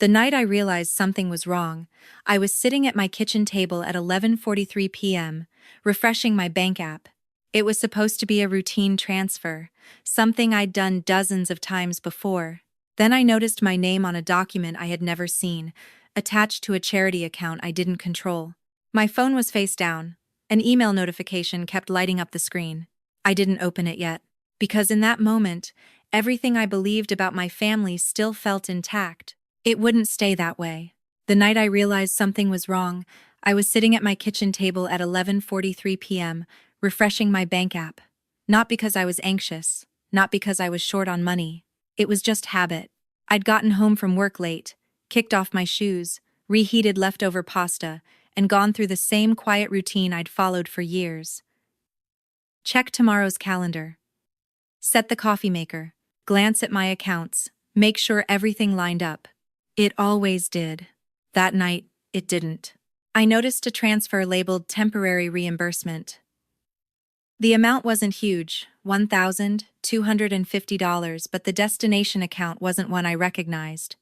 The night I realized something was wrong, I was sitting at my kitchen table at 11:43 p.m., refreshing my bank app. It was supposed to be a routine transfer, something I'd done dozens of times before. Then I noticed my name on a document I had never seen, attached to a charity account I didn't control. My phone was face down. An email notification kept lighting up the screen. I didn't open it yet, because in that moment, everything I believed about my family still felt intact. It wouldn't stay that way. The night I realized something was wrong, I was sitting at my kitchen table at 11:43 p.m., refreshing my bank app. Not because I was anxious, not because I was short on money. It was just habit. I'd gotten home from work late, kicked off my shoes, reheated leftover pasta, and gone through the same quiet routine I'd followed for years. Check tomorrow's calendar. Set the coffee maker. Glance at my accounts. Make sure everything lined up. It always did. That night, it didn't. I noticed a transfer labeled temporary reimbursement. The amount wasn't huge, $1,250, but the destination account wasn't one I recognized.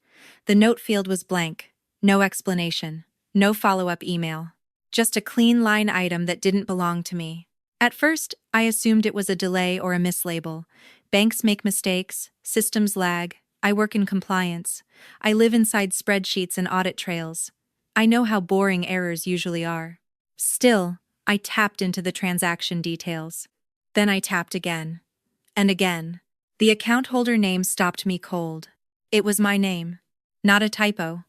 The note field was blank. No explanation. No follow-up email. Just a clean line item that didn't belong to me. At first, I assumed it was a delay or a mislabel. Banks make mistakes, systems lag. I work in compliance. I live inside spreadsheets and audit trails. I know how boring errors usually are. Still, I tapped into the transaction details. Then I tapped again. And again. The account holder name stopped me cold. It was my name. Not a typo.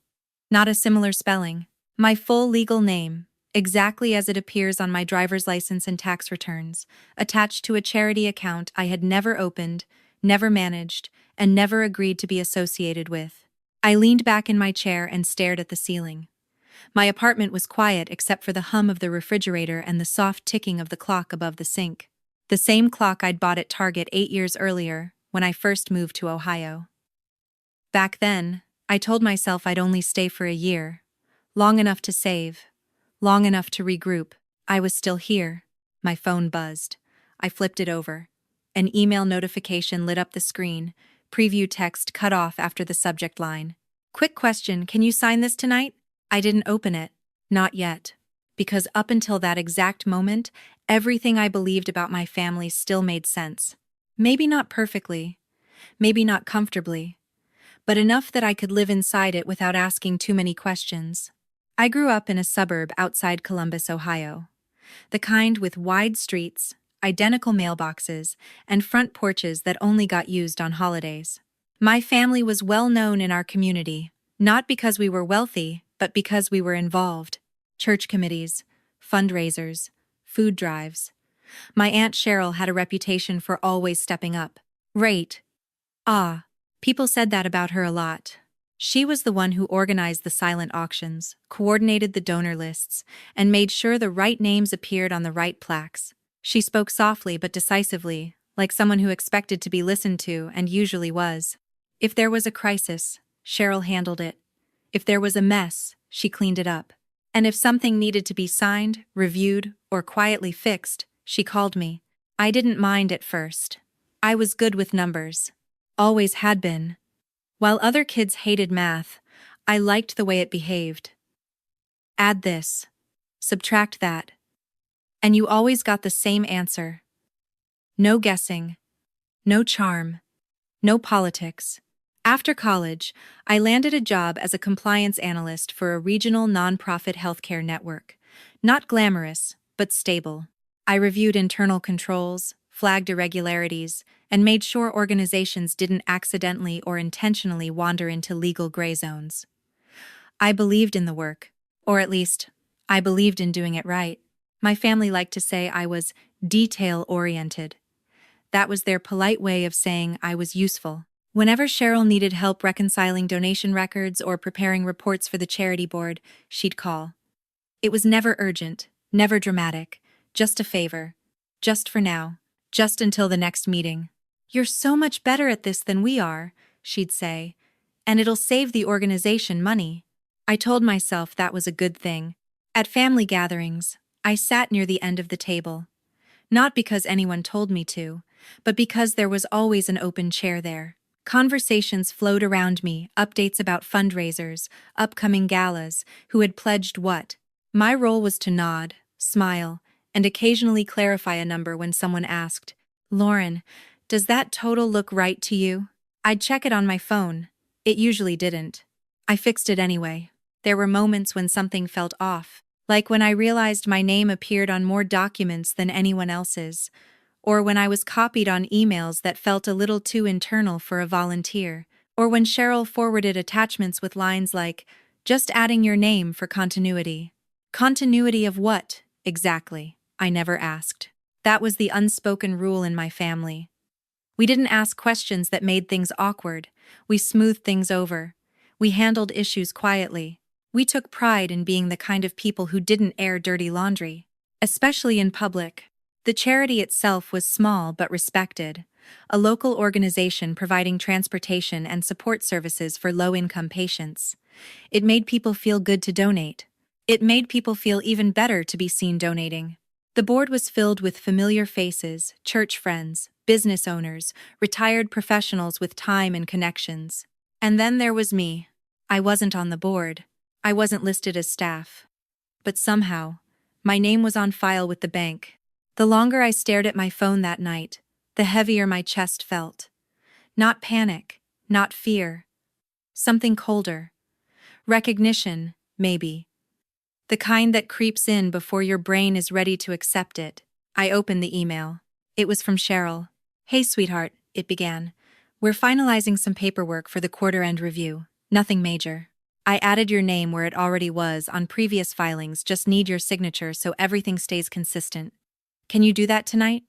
Not a similar spelling. My full legal name, exactly as it appears on my driver's license and tax returns, attached to a charity account I had never opened, never managed, and never agreed to be associated with. I leaned back in my chair and stared at the ceiling. My apartment was quiet except for the hum of the refrigerator and the soft ticking of the clock above the sink. The same clock I'd bought at Target 8 years earlier, when I first moved to Ohio. Back then, I told myself I'd only stay for a year. Long enough to save. Long enough to regroup. I was still here. My phone buzzed. I flipped it over. An email notification lit up the screen. Preview text cut off after the subject line. Quick question, can you sign this tonight? I didn't open it. Not yet. Because up until that exact moment, everything I believed about my family still made sense. Maybe not perfectly. Maybe not comfortably. But enough that I could live inside it without asking too many questions. I grew up in a suburb outside Columbus, Ohio. The kind with wide streets, identical mailboxes, and front porches that only got used on holidays. My family was well known in our community, not because we were wealthy, but because we were involved. Church committees, fundraisers, food drives. My Aunt Cheryl had a reputation for always stepping up. Right. People said that about her a lot. She was the one who organized the silent auctions, coordinated the donor lists, and made sure the right names appeared on the right plaques. She spoke softly but decisively, like someone who expected to be listened to and usually was. If there was a crisis, Cheryl handled it. If there was a mess, she cleaned it up. And if something needed to be signed, reviewed, or quietly fixed, she called me. I didn't mind at first. I was good with numbers. Always had been. While other kids hated math, I liked the way it behaved. Add this. Subtract that. And you always got the same answer. No guessing. No charm. No politics. After college, I landed a job as a compliance analyst for a regional nonprofit healthcare network. Not glamorous, but stable. I reviewed internal controls, flagged irregularities, and made sure organizations didn't accidentally or intentionally wander into legal gray zones. I believed in the work, or at least, I believed in doing it right. My family liked to say I was detail-oriented. That was their polite way of saying I was useful. Whenever Cheryl needed help reconciling donation records or preparing reports for the charity board, she'd call. It was never urgent, never dramatic, just a favor. Just for now. Just until the next meeting. You're so much better at this than we are, she'd say, and it'll save the organization money. I told myself that was a good thing. At family gatherings, I sat near the end of the table. Not because anyone told me to, but because there was always an open chair there. Conversations flowed around me, updates about fundraisers, upcoming galas, who had pledged what. My role was to nod, smile, and occasionally clarify a number when someone asked, "Lauren, does that total look right to you?" I'd check it on my phone. It usually didn't. I fixed it anyway. There were moments when something felt off, like when I realized my name appeared on more documents than anyone else's, or when I was copied on emails that felt a little too internal for a volunteer, or when Cheryl forwarded attachments with lines like, "Just adding your name for continuity." Continuity of what, exactly? I never asked. That was the unspoken rule in my family. We didn't ask questions that made things awkward. We smoothed things over. We handled issues quietly. We took pride in being the kind of people who didn't air dirty laundry, especially in public. The charity itself was small but respected, a local organization providing transportation and support services for low-income patients. It made people feel good to donate. It made people feel even better to be seen donating. The board was filled with familiar faces, church friends, business owners, retired professionals with time and connections. And then there was me. I wasn't on the board. I wasn't listed as staff. But somehow, my name was on file with the bank. The longer I stared at my phone that night, the heavier my chest felt. Not panic, not fear. Something colder. Recognition, maybe. The kind that creeps in before your brain is ready to accept it. I opened the email. It was from Cheryl. "Hey, sweetheart," it began. "We're finalizing some paperwork for the quarter-end review. Nothing major. I added your name where it already was on previous filings, just need your signature so everything stays consistent. Can you do that tonight?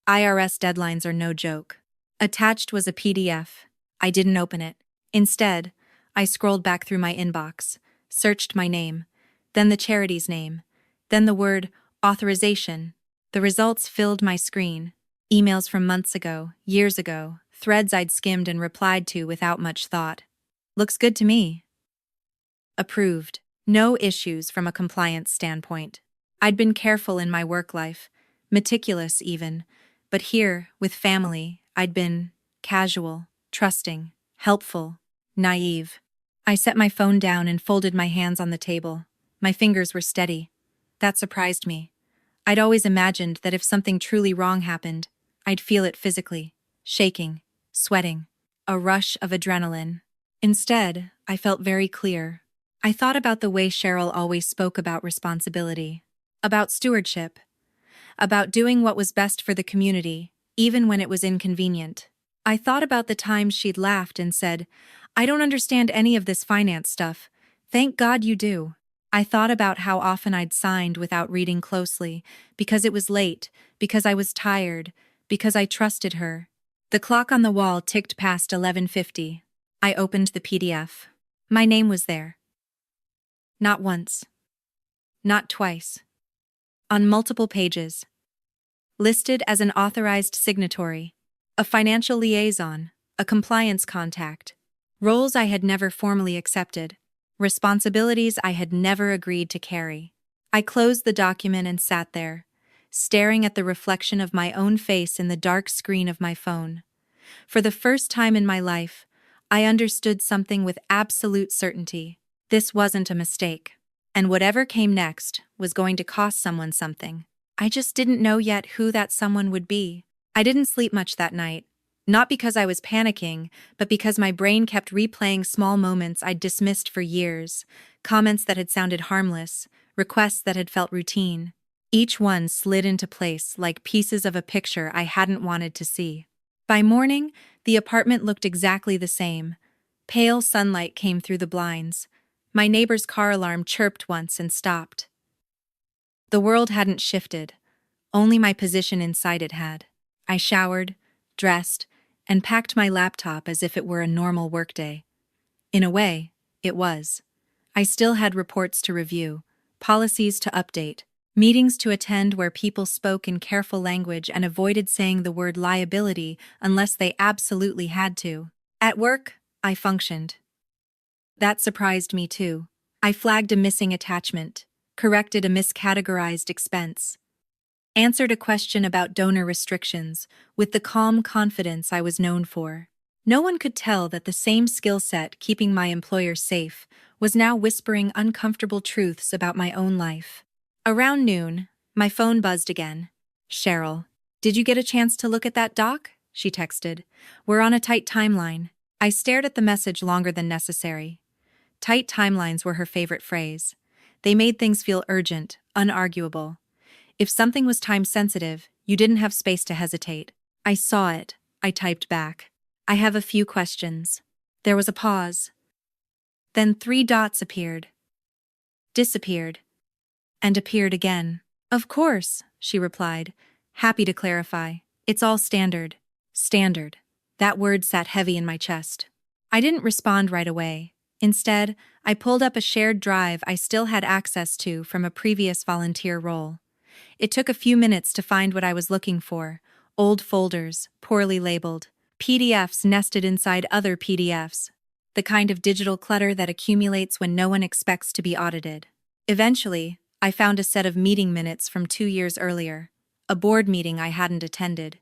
IRS deadlines are no joke." Attached was a PDF. I didn't open it. Instead, I scrolled back through my inbox, searched my name, then the charity's name, then the word authorization. The results filled my screen. Emails from months ago, years ago, threads I'd skimmed and replied to without much thought. Looks good to me. Approved. No issues from a compliance standpoint. I'd been careful in my work life, meticulous even, but here, with family, I'd been casual, trusting, helpful, naive. I set my phone down and folded my hands on the table. My fingers were steady. That surprised me. I'd always imagined that if something truly wrong happened, I'd feel it physically, shaking, sweating, a rush of adrenaline. Instead, I felt very clear. I thought about the way Cheryl always spoke about responsibility, about stewardship, about doing what was best for the community, even when it was inconvenient. I thought about the times she'd laughed and said, "I don't understand any of this finance stuff. Thank God you do." I thought about how often I'd signed without reading closely, because it was late, because I was tired, because I trusted her. The clock on the wall ticked past 11:50. I opened the PDF. My name was there. Not once. Not twice. On multiple pages. Listed as an authorized signatory, a financial liaison, a compliance contact. Roles I had never formally accepted. Responsibilities I had never agreed to carry. I closed the document and sat there, staring at the reflection of my own face in the dark screen of my phone. For the first time in my life, I understood something with absolute certainty. This wasn't a mistake. And whatever came next was going to cost someone something. I just didn't know yet who that someone would be. I didn't sleep much that night. Not because I was panicking, but because my brain kept replaying small moments I'd dismissed for years, comments that had sounded harmless, requests that had felt routine. Each one slid into place like pieces of a picture I hadn't wanted to see. By morning, the apartment looked exactly the same. Pale sunlight came through the blinds. My neighbor's car alarm chirped once and stopped. The world hadn't shifted. Only my position inside it had. I showered, dressed, and packed my laptop as if it were a normal workday. In a way, it was. I still had reports to review, policies to update, meetings to attend where people spoke in careful language and avoided saying the word liability unless they absolutely had to. At work, I functioned. That surprised me too. I flagged a missing attachment, corrected a miscategorized expense, answered a question about donor restrictions with the calm confidence I was known for. No one could tell that the same skill set keeping my employer safe was now whispering uncomfortable truths about my own life. Around noon, my phone buzzed again. "Cheryl, did you get a chance to look at that doc?" she texted. "We're on a tight timeline." I stared at the message longer than necessary. Tight timelines were her favorite phrase. They made things feel urgent, unarguable. If something was time-sensitive, you didn't have space to hesitate. "I saw it," I typed back. "I have a few questions." There was a pause. Then 3 dots appeared, disappeared, and appeared again. "Of course," she replied, happy to clarify. "It's all standard." Standard. That word sat heavy in my chest. I didn't respond right away. Instead, I pulled up a shared drive I still had access to from a previous volunteer role. It took a few minutes to find what I was looking for: old folders, poorly labeled, PDFs nested inside other PDFs, the kind of digital clutter that accumulates when no one expects to be audited. Eventually, I found a set of meeting minutes from 2 years earlier, a board meeting I hadn't attended.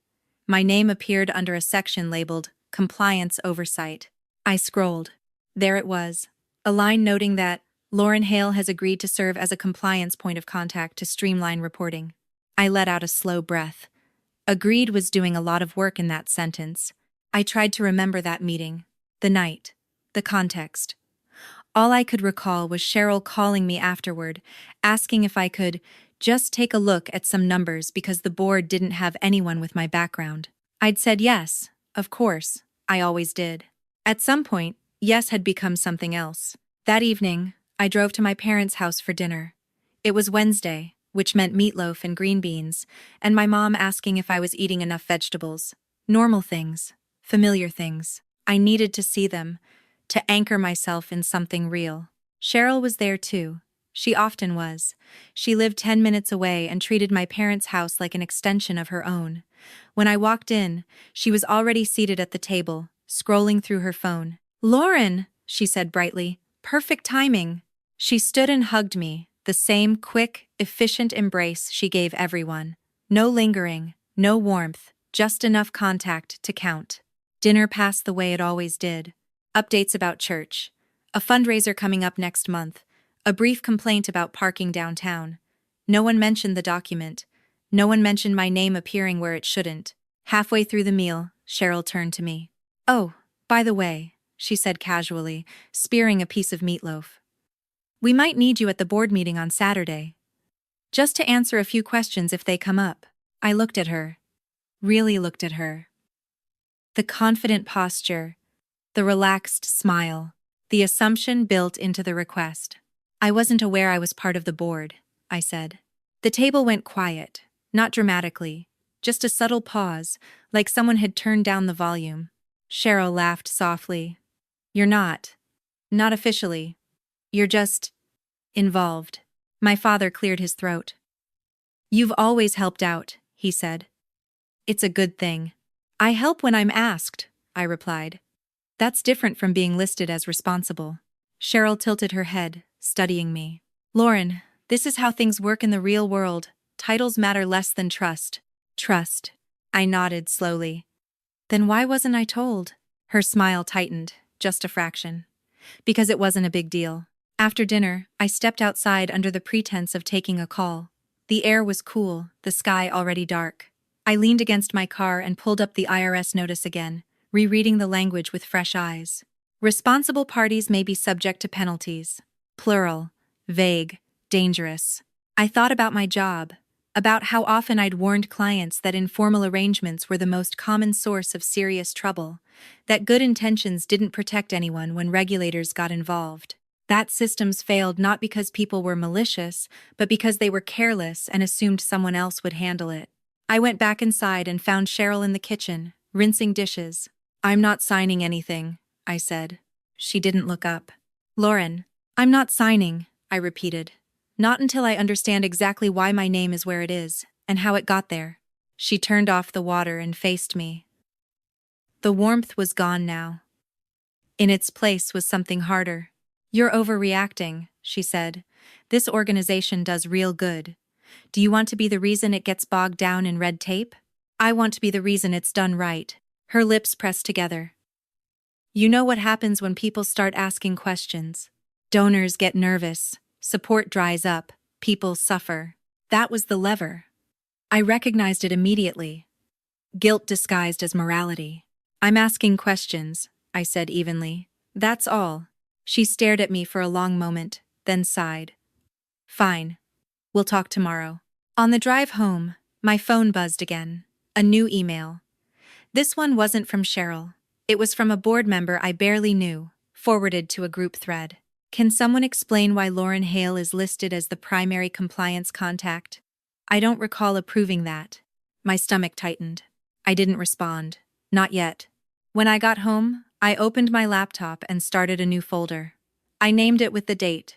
My name appeared under a section labeled Compliance Oversight. I scrolled. There it was, a line noting that Lauren Hale has agreed to serve as a compliance point of contact to streamline reporting. I let out a slow breath. Agreed was doing a lot of work in that sentence. I tried to remember that meeting, the night, the context. All I could recall was Cheryl calling me afterward, asking if I could just take a look at some numbers because the board didn't have anyone with my background. I'd said yes, of course, I always did. At some point, yes had become something else. That evening, I drove to my parents' house for dinner. It was Wednesday, which meant meatloaf and green beans, and my mom asking if I was eating enough vegetables. Normal things, familiar things. I needed to see them, to anchor myself in something real. Cheryl was there too. She often was. She lived 10 minutes away and treated my parents' house like an extension of her own. When I walked in, she was already seated at the table, scrolling through her phone. "Lauren," she said brightly, "perfect timing." She stood and hugged me, the same quick, efficient embrace she gave everyone. No lingering, no warmth, just enough contact to count. Dinner passed the way it always did. Updates about church. A fundraiser coming up next month. A brief complaint about parking downtown. No one mentioned the document. No one mentioned my name appearing where it shouldn't. Halfway through the meal, Cheryl turned to me. "Oh, by the way," she said casually, spearing a piece of meatloaf. "We might need you at the board meeting on Saturday. Just to answer a few questions if they come up." I looked at her. Really looked at her. The confident posture, the relaxed smile, the assumption built into the request. "I wasn't aware I was part of the board," I said. The table went quiet, not dramatically, just a subtle pause, like someone had turned down the volume. Cheryl laughed softly. "You're not. Not officially. You're just involved." My father cleared his throat. "You've always helped out," he said. "It's a good thing." "I help when I'm asked," I replied. "That's different from being listed as responsible." Cheryl tilted her head, studying me. "Lauren, this is how things work in the real world. Titles matter less than trust." "Trust." I nodded slowly. "Then why wasn't I told?" Her smile tightened, just a fraction. "Because it wasn't a big deal." After dinner, I stepped outside under the pretense of taking a call. The air was cool, the sky already dark. I leaned against my car and pulled up the IRS notice again, rereading the language with fresh eyes. Responsible parties may be subject to penalties. Plural, vague, dangerous. I thought about my job, about how often I'd warned clients that informal arrangements were the most common source of serious trouble, that good intentions didn't protect anyone when regulators got involved. That systems failed not because people were malicious, but because they were careless and assumed someone else would handle it. I went back inside and found Cheryl in the kitchen, rinsing dishes. "I'm not signing anything," I said. She didn't look up. "Lauren, I'm not signing," I repeated. "Not until I understand exactly why my name is where it is, and how it got there." She turned off the water and faced me. The warmth was gone now. In its place was something harder. "You're overreacting," she said. "This organization does real good. Do you want to be the reason it gets bogged down in red tape? I want to be the reason it's done right." Her lips pressed together. You know what happens when people start asking questions. Donors get nervous, support dries up, people suffer. That was the lever. I recognized it immediately. Guilt disguised as morality. I'm asking questions, I said evenly. That's all. She stared at me for a long moment, then sighed. Fine. We'll talk tomorrow. On the drive home, my phone buzzed again. A new email. This one wasn't from Cheryl. It was from a board member I barely knew, forwarded to a group thread. Can someone explain why Lauren Hale is listed as the primary compliance contact? I don't recall approving that. My stomach tightened. I didn't respond. Not yet. When I got home, I opened my laptop and started a new folder. I named it with the date.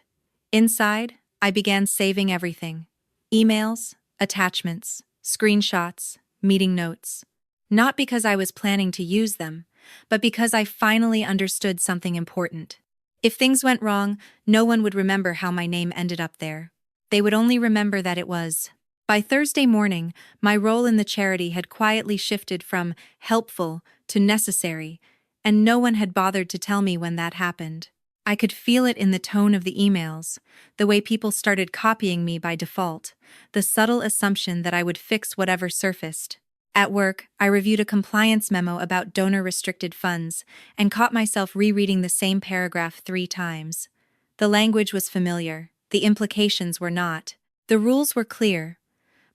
Inside, I began saving everything. Emails, attachments, screenshots, meeting notes. Not because I was planning to use them, but because I finally understood something important. If things went wrong, no one would remember how my name ended up there. They would only remember that it was. By Thursday morning, my role in the charity had quietly shifted from helpful to necessary, and no one had bothered to tell me when that happened. I could feel it in the tone of the emails, the way people started copying me by default, the subtle assumption that I would fix whatever surfaced. At work, I reviewed a compliance memo about donor-restricted funds and caught myself rereading the same paragraph 3 times. The language was familiar, the implications were not. The rules were clear.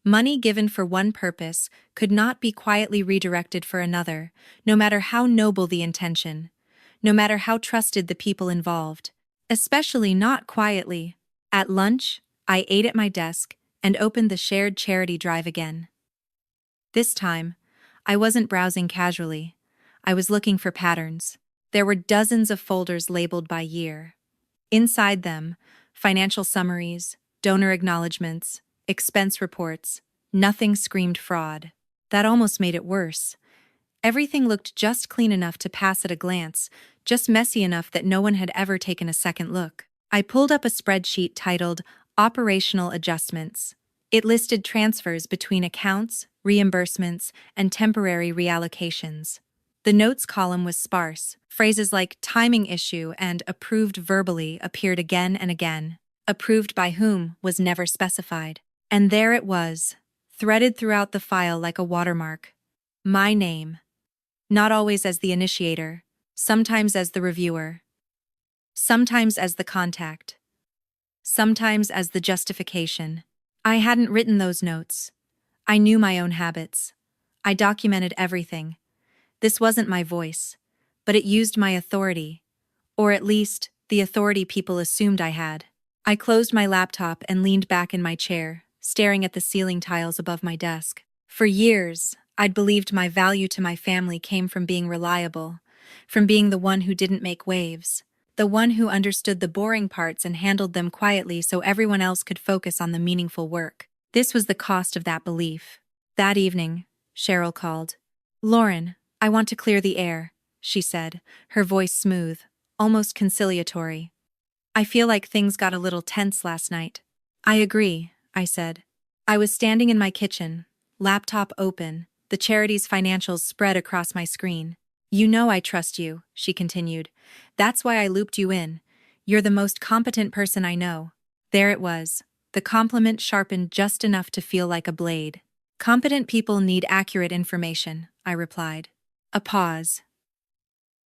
Money given for one purpose could not be quietly redirected for another, no matter how noble the intention, no matter how trusted the people involved, especially not quietly. At lunch, I ate at my desk and opened the shared charity drive again. This time, I wasn't browsing casually. I was looking for patterns. There were dozens of folders labeled by year. Inside them, financial summaries, donor acknowledgments, expense reports. Nothing screamed fraud. That almost made it worse. Everything looked just clean enough to pass at a glance, just messy enough that no one had ever taken a second look. I pulled up a spreadsheet titled Operational Adjustments. It listed transfers between accounts, reimbursements, and temporary reallocations. The notes column was sparse. Phrases like timing issue and approved verbally appeared again and again. Approved by whom was never specified. And there it was, threaded throughout the file like a watermark. My name. Not always as the initiator, sometimes as the reviewer, sometimes as the contact, sometimes as the justification. I hadn't written those notes. I knew my own habits. I documented everything. This wasn't my voice, but it used my authority, or at least the authority people assumed I had. I closed my laptop and leaned back in my chair, staring at the ceiling tiles above my desk. For years, I'd believed my value to my family came from being reliable, from being the one who didn't make waves, the one who understood the boring parts and handled them quietly so everyone else could focus on the meaningful work. This was the cost of that belief. That evening, Cheryl called. "Lauren, I want to clear the air," she said, her voice smooth, almost conciliatory. "I feel like things got a little tense last night." "I agree," I said. I was standing in my kitchen, laptop open, the charity's financials spread across my screen. "You know I trust you," she continued. "That's why I looped you in. You're the most competent person I know." There it was, the compliment sharpened just enough to feel like a blade. "Competent people need accurate information," I replied. A pause.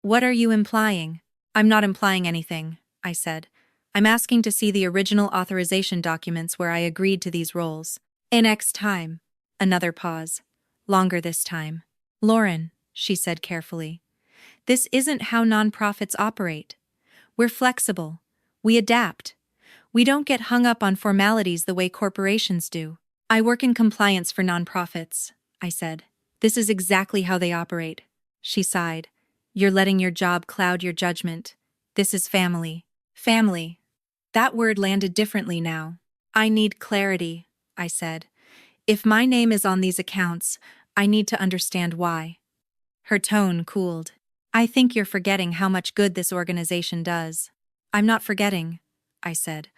"What are you implying?" "I'm not implying anything," I said. "I'm asking to see the original authorization documents where I agreed to these roles." "In X time." Another pause. Longer this time. "Lauren," she said carefully, "this isn't how nonprofits operate. We're flexible. We adapt. We don't get hung up on formalities the way corporations do." "I work in compliance for nonprofits," I said. "This is exactly how they operate." She sighed. "You're letting your job cloud your judgment. This is family." Family. That word landed differently now. "I need clarity," I said. "If my name is on these accounts, I need to understand why." Her tone cooled. "I think you're forgetting how much good this organization does." "I'm not forgetting," I said.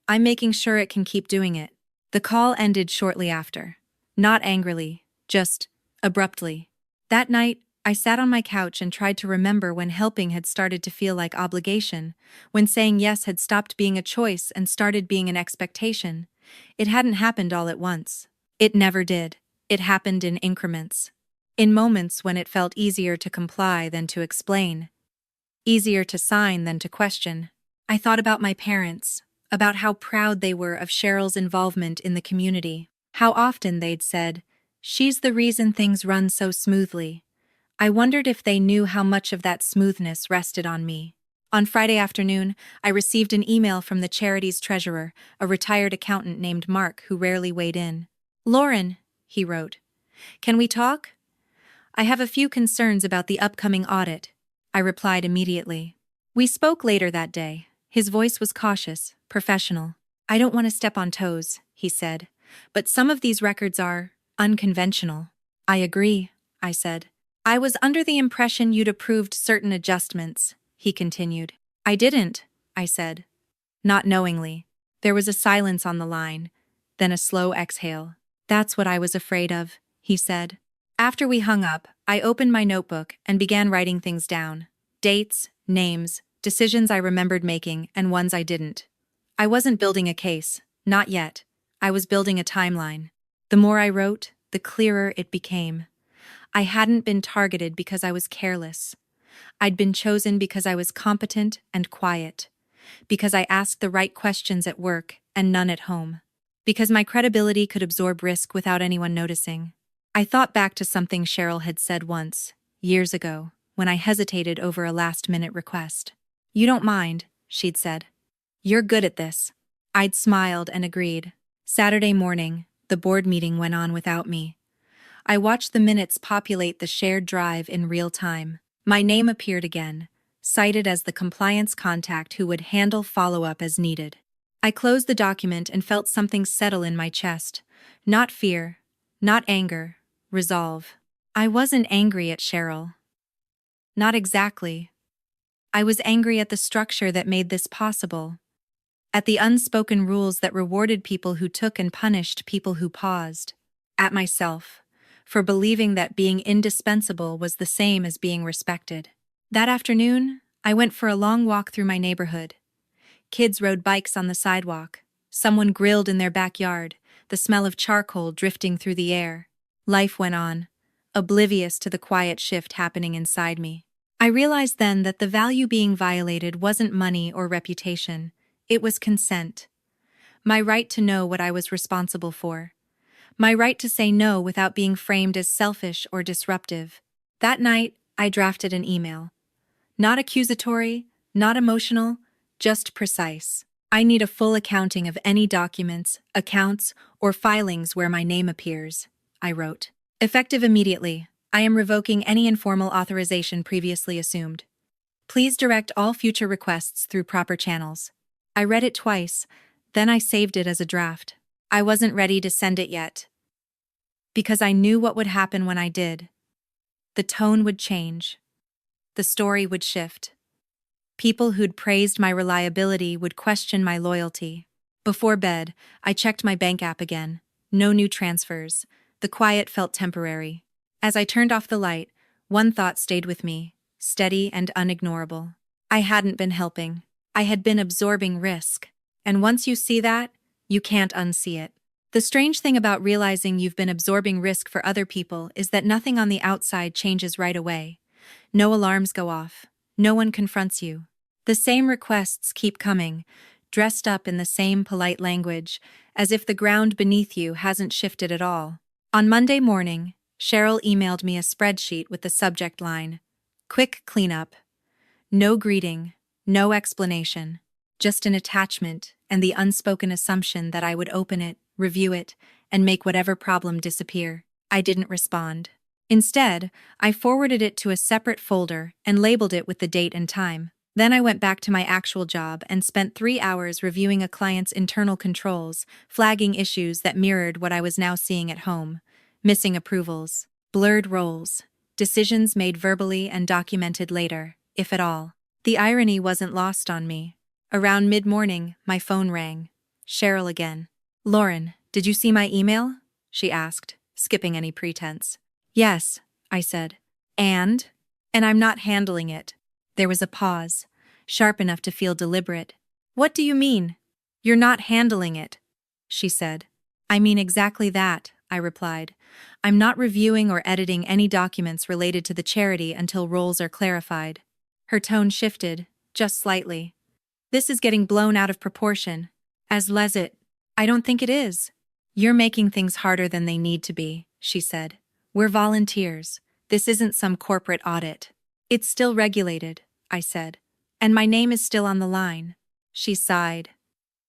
"I'm making sure it can keep doing it." The call ended shortly after. Not angrily, just abruptly. That night, I sat on my couch and tried to remember when helping had started to feel like obligation, when saying yes had stopped being a choice and started being an expectation. It hadn't happened all at once. It never did. It happened in increments. In moments when it felt easier to comply than to explain, easier to sign than to question. I thought about my parents, about how proud they were of Cheryl's involvement in the community, how often they'd said, "She's the reason things run so smoothly." I wondered if they knew how much of that smoothness rested on me. On Friday afternoon, I received an email from the charity's treasurer, a retired accountant named Mark who rarely weighed in. "Lauren," he wrote, "can we talk? I have a few concerns about the upcoming audit." I replied immediately. We spoke later that day. His voice was cautious, professional. "I don't want to step on toes," he said, "but some of these records are unconventional." "I agree," I said. "I was under the impression you'd approved certain adjustments," he continued. "I didn't," I said. Not knowingly. There was a silence on the line, then a slow exhale. "That's what I was afraid of," he said. After we hung up, I opened my notebook and began writing things down. Dates, names, decisions I remembered making, and ones I didn't. I wasn't building a case, not yet. I was building a timeline. The more I wrote, the clearer it became. I hadn't been targeted because I was careless. I'd been chosen because I was competent and quiet. Because I asked the right questions at work and none at home. Because my credibility could absorb risk without anyone noticing. I thought back to something Cheryl had said once, years ago, when I hesitated over a last-minute request. "You don't mind," she'd said. "You're good at this." I'd smiled and agreed. Saturday morning, the board meeting went on without me. I watched the minutes populate the shared drive in real time. My name appeared again, cited as the compliance contact who would handle follow-up as needed. I closed the document and felt something settle in my chest. Not fear, not anger, resolve. I wasn't angry at Cheryl. Not exactly. I was angry at the structure that made this possible. At the unspoken rules that rewarded people who took and punished people who paused. At myself, for believing that being indispensable was the same as being respected. That afternoon, I went for a long walk through my neighborhood. Kids rode bikes on the sidewalk. Someone grilled in their backyard, the smell of charcoal drifting through the air. Life went on, oblivious to the quiet shift happening inside me. I realized then that the value being violated wasn't money or reputation. It was consent. My right to know what I was responsible for. My right to say no without being framed as selfish or disruptive. That night, I drafted an email. Not accusatory, not emotional, just precise. "I need a full accounting of any documents, accounts, or filings where my name appears," I wrote. "Effective immediately, I am revoking any informal authorization previously assumed. Please direct all future requests through proper channels." I read it twice, then I saved it as a draft. I wasn't ready to send it yet. Because I knew what would happen when I did. The tone would change. The story would shift. People who'd praised my reliability would question my loyalty. Before bed, I checked my bank app again. No new transfers. The quiet felt temporary. As I turned off the light, one thought stayed with me, steady and unignorable. I hadn't been helping. I had been absorbing risk. And once you see that, you can't unsee it. The strange thing about realizing you've been absorbing risk for other people is that nothing on the outside changes right away. No alarms go off. No one confronts you. The same requests keep coming, dressed up in the same polite language, as if the ground beneath you hasn't shifted at all. On Monday morning, Cheryl emailed me a spreadsheet with the subject line, "Quick cleanup." No greeting, no explanation, just an attachment and the unspoken assumption that I would open it, review it, and make whatever problem disappear. I didn't respond. Instead, I forwarded it to a separate folder and labeled it with the date and time. Then I went back to my actual job and spent 3 hours reviewing a client's internal controls, flagging issues that mirrored what I was now seeing at home. Missing approvals, blurred roles, decisions made verbally and documented later, if at all. The irony wasn't lost on me. Around mid-morning, my phone rang. Cheryl again. "Lauren, did you see my email?" she asked, skipping any pretense. "Yes," I said. And? And I'm not handling it. There was a pause, sharp enough to feel deliberate. What do you mean? You're not handling it, she said. I mean exactly that, I replied. I'm not reviewing or editing any documents related to the charity until roles are clarified. Her tone shifted, just slightly. This is getting blown out of proportion. As it, I don't think it is. You're making things harder than they need to be, she said. We're volunteers. This isn't some corporate audit. It's still regulated, I said. And my name is still on the line. She sighed.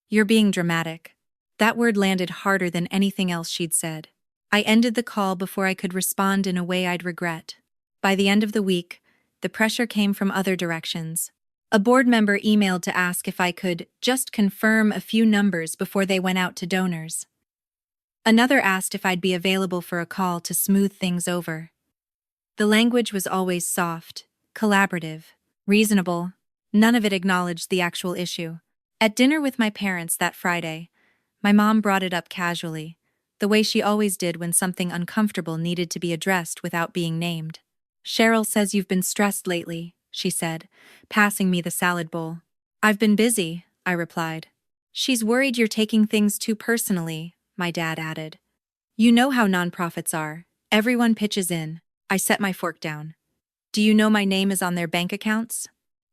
You're being dramatic. That word landed harder than anything else she'd said. I ended the call before I could respond in a way I'd regret. By the end of the week, the pressure came from other directions. A board member emailed to ask if I could just confirm a few numbers before they went out to donors. Another asked if I'd be available for a call to smooth things over. The language was always soft, collaborative, reasonable. None of it acknowledged the actual issue. At dinner with my parents that Friday, my mom brought it up casually, the way she always did when something uncomfortable needed to be addressed without being named. Cheryl says you've been stressed lately, she said, passing me the salad bowl. I've been busy, I replied. She's worried you're taking things too personally, my dad added. You know how nonprofits are. Everyone pitches in. I set my fork down. Do you know my name is on their bank accounts?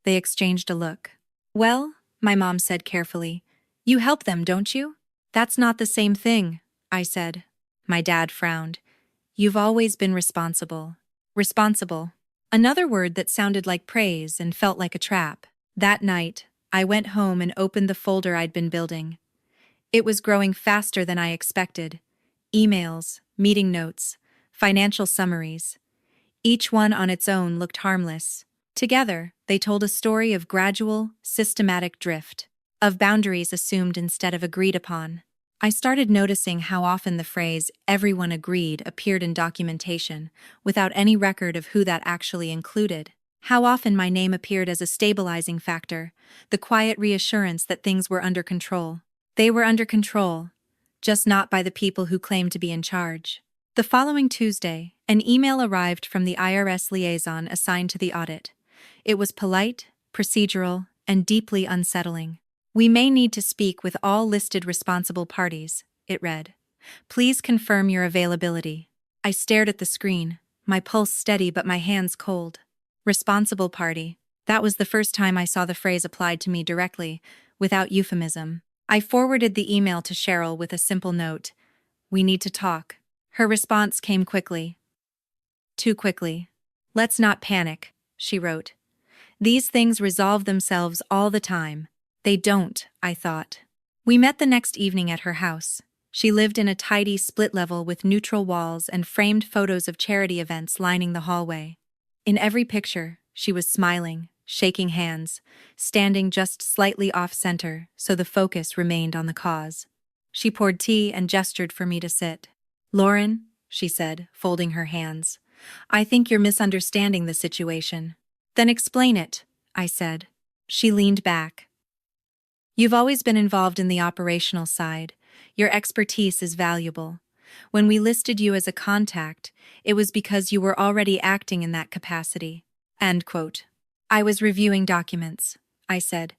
They exchanged a look. Well, my mom said carefully, you help them, don't you? That's not the same thing, I said. My dad frowned. You've always been responsible. Responsible. Another word that sounded like praise and felt like a trap. That night, I went home and opened the folder I'd been building. It was growing faster than I expected. Emails, meeting notes, financial summaries. Each one on its own looked harmless. Together, they told a story of gradual, systematic drift, of boundaries assumed instead of agreed upon. I started noticing how often the phrase "everyone agreed" appeared in documentation, without any record of who that actually included. How often my name appeared as a stabilizing factor, the quiet reassurance that things were under control. They were under control, just not by the people who claimed to be in charge. The following Tuesday, an email arrived from the IRS liaison assigned to the audit. It was polite, procedural, and deeply unsettling. We may need to speak with all listed responsible parties, it read. Please confirm your availability. I stared at the screen, my pulse steady but my hands cold. Responsible party. That was the first time I saw the phrase applied to me directly, without euphemism. I forwarded the email to Cheryl with a simple note. We need to talk. Her response came quickly. Too quickly. Let's not panic, she wrote. These things resolve themselves all the time. They don't, I thought. We met the next evening at her house. She lived in a tidy split level with neutral walls and framed photos of charity events lining the hallway. In every picture, she was smiling, shaking hands, standing just slightly off-center so the focus remained on the cause. She poured tea and gestured for me to sit. Lauren, she said, folding her hands, I think you're misunderstanding the situation. Then explain it, I said. She leaned back. You've always been involved in the operational side. Your expertise is valuable. When we listed you as a contact, it was because you were already acting in that capacity. End quote. I was reviewing documents, I said,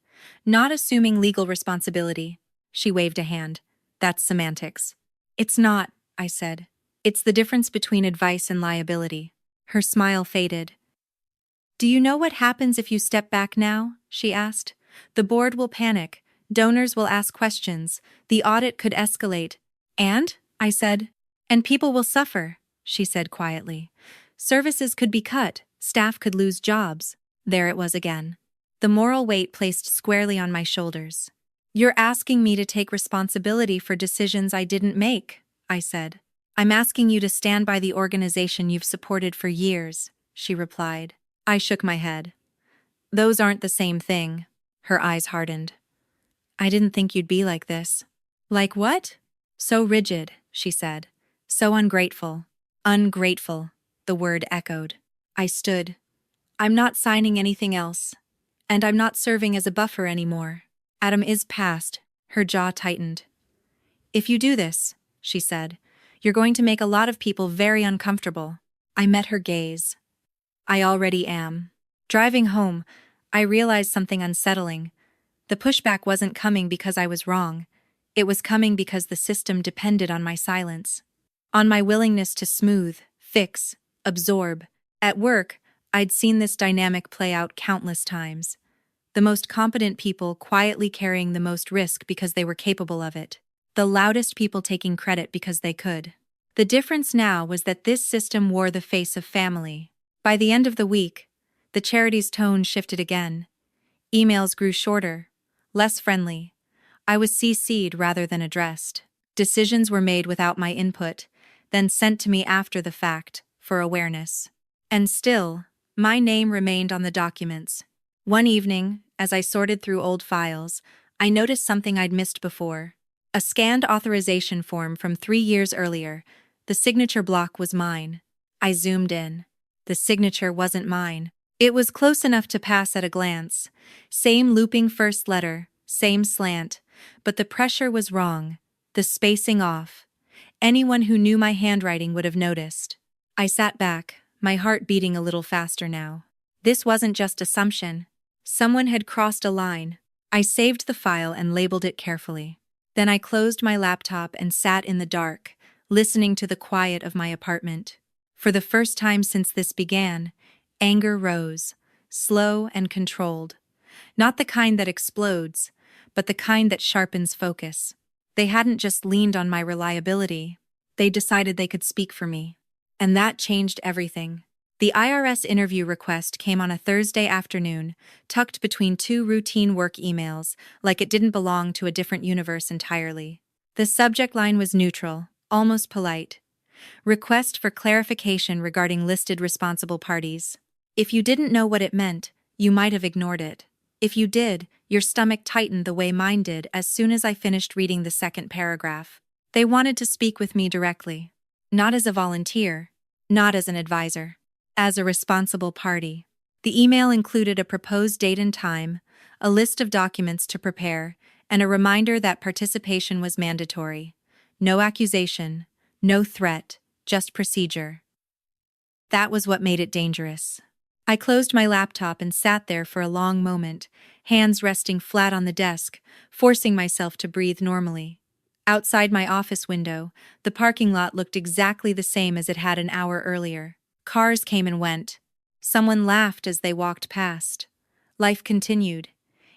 not assuming legal responsibility. She waved a hand. That's semantics. It's not, I said. It's the difference between advice and liability. Her smile faded. Do you know what happens if you step back now? She asked. The board will panic. Donors will ask questions. The audit could escalate. And? I said. And people will suffer, she said quietly. Services could be cut. Staff could lose jobs. There it was again. The moral weight placed squarely on my shoulders. You're asking me to take responsibility for decisions I didn't make, I said. I'm asking you to stand by the organization you've supported for years, she replied. I shook my head. Those aren't the same thing. Her eyes hardened. I didn't think you'd be like this. Like what? So rigid, she said. So ungrateful. Ungrateful, the word echoed. I stood. I'm not signing anything else. And I'm not serving as a buffer anymore. Adam is past. Her jaw tightened. If you do this, she said, you're going to make a lot of people very uncomfortable. I met her gaze. I already am. Driving home, I realized something unsettling. The pushback wasn't coming because I was wrong. It was coming because the system depended on my silence, on my willingness to smooth, fix, absorb. At work, I'd seen this dynamic play out countless times. The most competent people quietly carrying the most risk because they were capable of it. The loudest people taking credit because they could. The difference now was that this system wore the face of family. By the end of the week, the charity's tone shifted again. Emails grew shorter, less friendly. I was CC'd rather than addressed. Decisions were made without my input, then sent to me after the fact, for awareness. And still, my name remained on the documents. One evening, as I sorted through old files, I noticed something I'd missed before. A scanned authorization form from 3 years earlier. The signature block was mine. I zoomed in. The signature wasn't mine. It was close enough to pass at a glance. Same looping first letter, same slant, but the pressure was wrong, the spacing off. Anyone who knew my handwriting would have noticed. I sat back, my heart beating a little faster now. This wasn't just assumption. Someone had crossed a line. I saved the file and labeled it carefully. Then I closed my laptop and sat in the dark, listening to the quiet of my apartment. For the first time since this began, anger rose, slow and controlled. Not the kind that explodes, but the kind that sharpens focus. They hadn't just leaned on my reliability, they decided they could speak for me. And that changed everything. The IRS interview request came on a Thursday afternoon, tucked between 2 routine work emails, like it didn't belong to a different universe entirely. The subject line was neutral, almost polite. Request for clarification regarding listed responsible parties. If you didn't know what it meant, you might have ignored it. If you did, your stomach tightened the way mine did as soon as I finished reading the second paragraph. They wanted to speak with me directly. Not as a volunteer, not as an advisor. As a responsible party. The email included a proposed date and time, a list of documents to prepare, and a reminder that participation was mandatory. No accusation, no threat, just procedure. That was what made it dangerous. I closed my laptop and sat there for a long moment, hands resting flat on the desk, forcing myself to breathe normally. Outside my office window, the parking lot looked exactly the same as it had an hour earlier. Cars came and went. Someone laughed as they walked past. Life continued,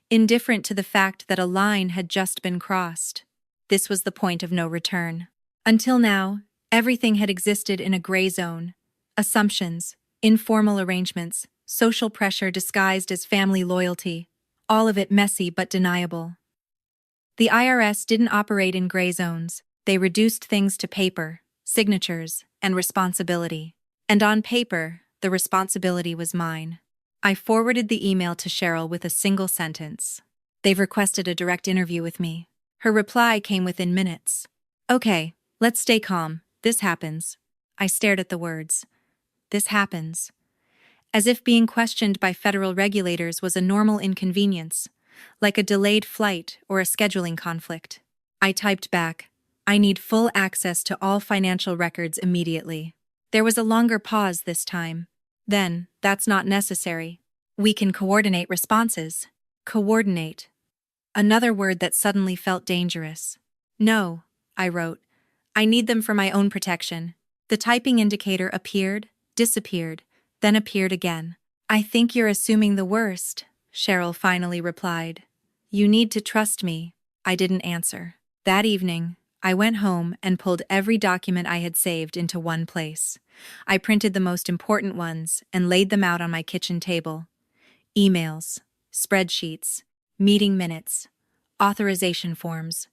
indifferent to the fact that a line had just been crossed. This was the point of no return. Until now, everything had existed in a gray zone. Assumptions, informal arrangements, social pressure disguised as family loyalty, all of it messy but deniable. The IRS didn't operate in gray zones. They reduced things to paper, signatures, and responsibility. And on paper, the responsibility was mine. I forwarded the email to Cheryl with a single sentence. They've requested a direct interview with me. Her reply came within minutes. Okay, let's stay calm. This happens. I stared at the words. This happens. As if being questioned by federal regulators was a normal inconvenience, like a delayed flight or a scheduling conflict. I typed back, I need full access to all financial records immediately. There was a longer pause this time. Then, that's not necessary. We can coordinate responses. Coordinate. Another word that suddenly felt dangerous. No, I wrote. I need them for my own protection. The typing indicator appeared, disappeared, then appeared again. I think you're assuming the worst, Cheryl finally replied. You need to trust me. I didn't answer. That evening, I went home and pulled every document I had saved into one place. I printed the most important ones and laid them out on my kitchen table. Emails, spreadsheets, meeting minutes, authorization forms.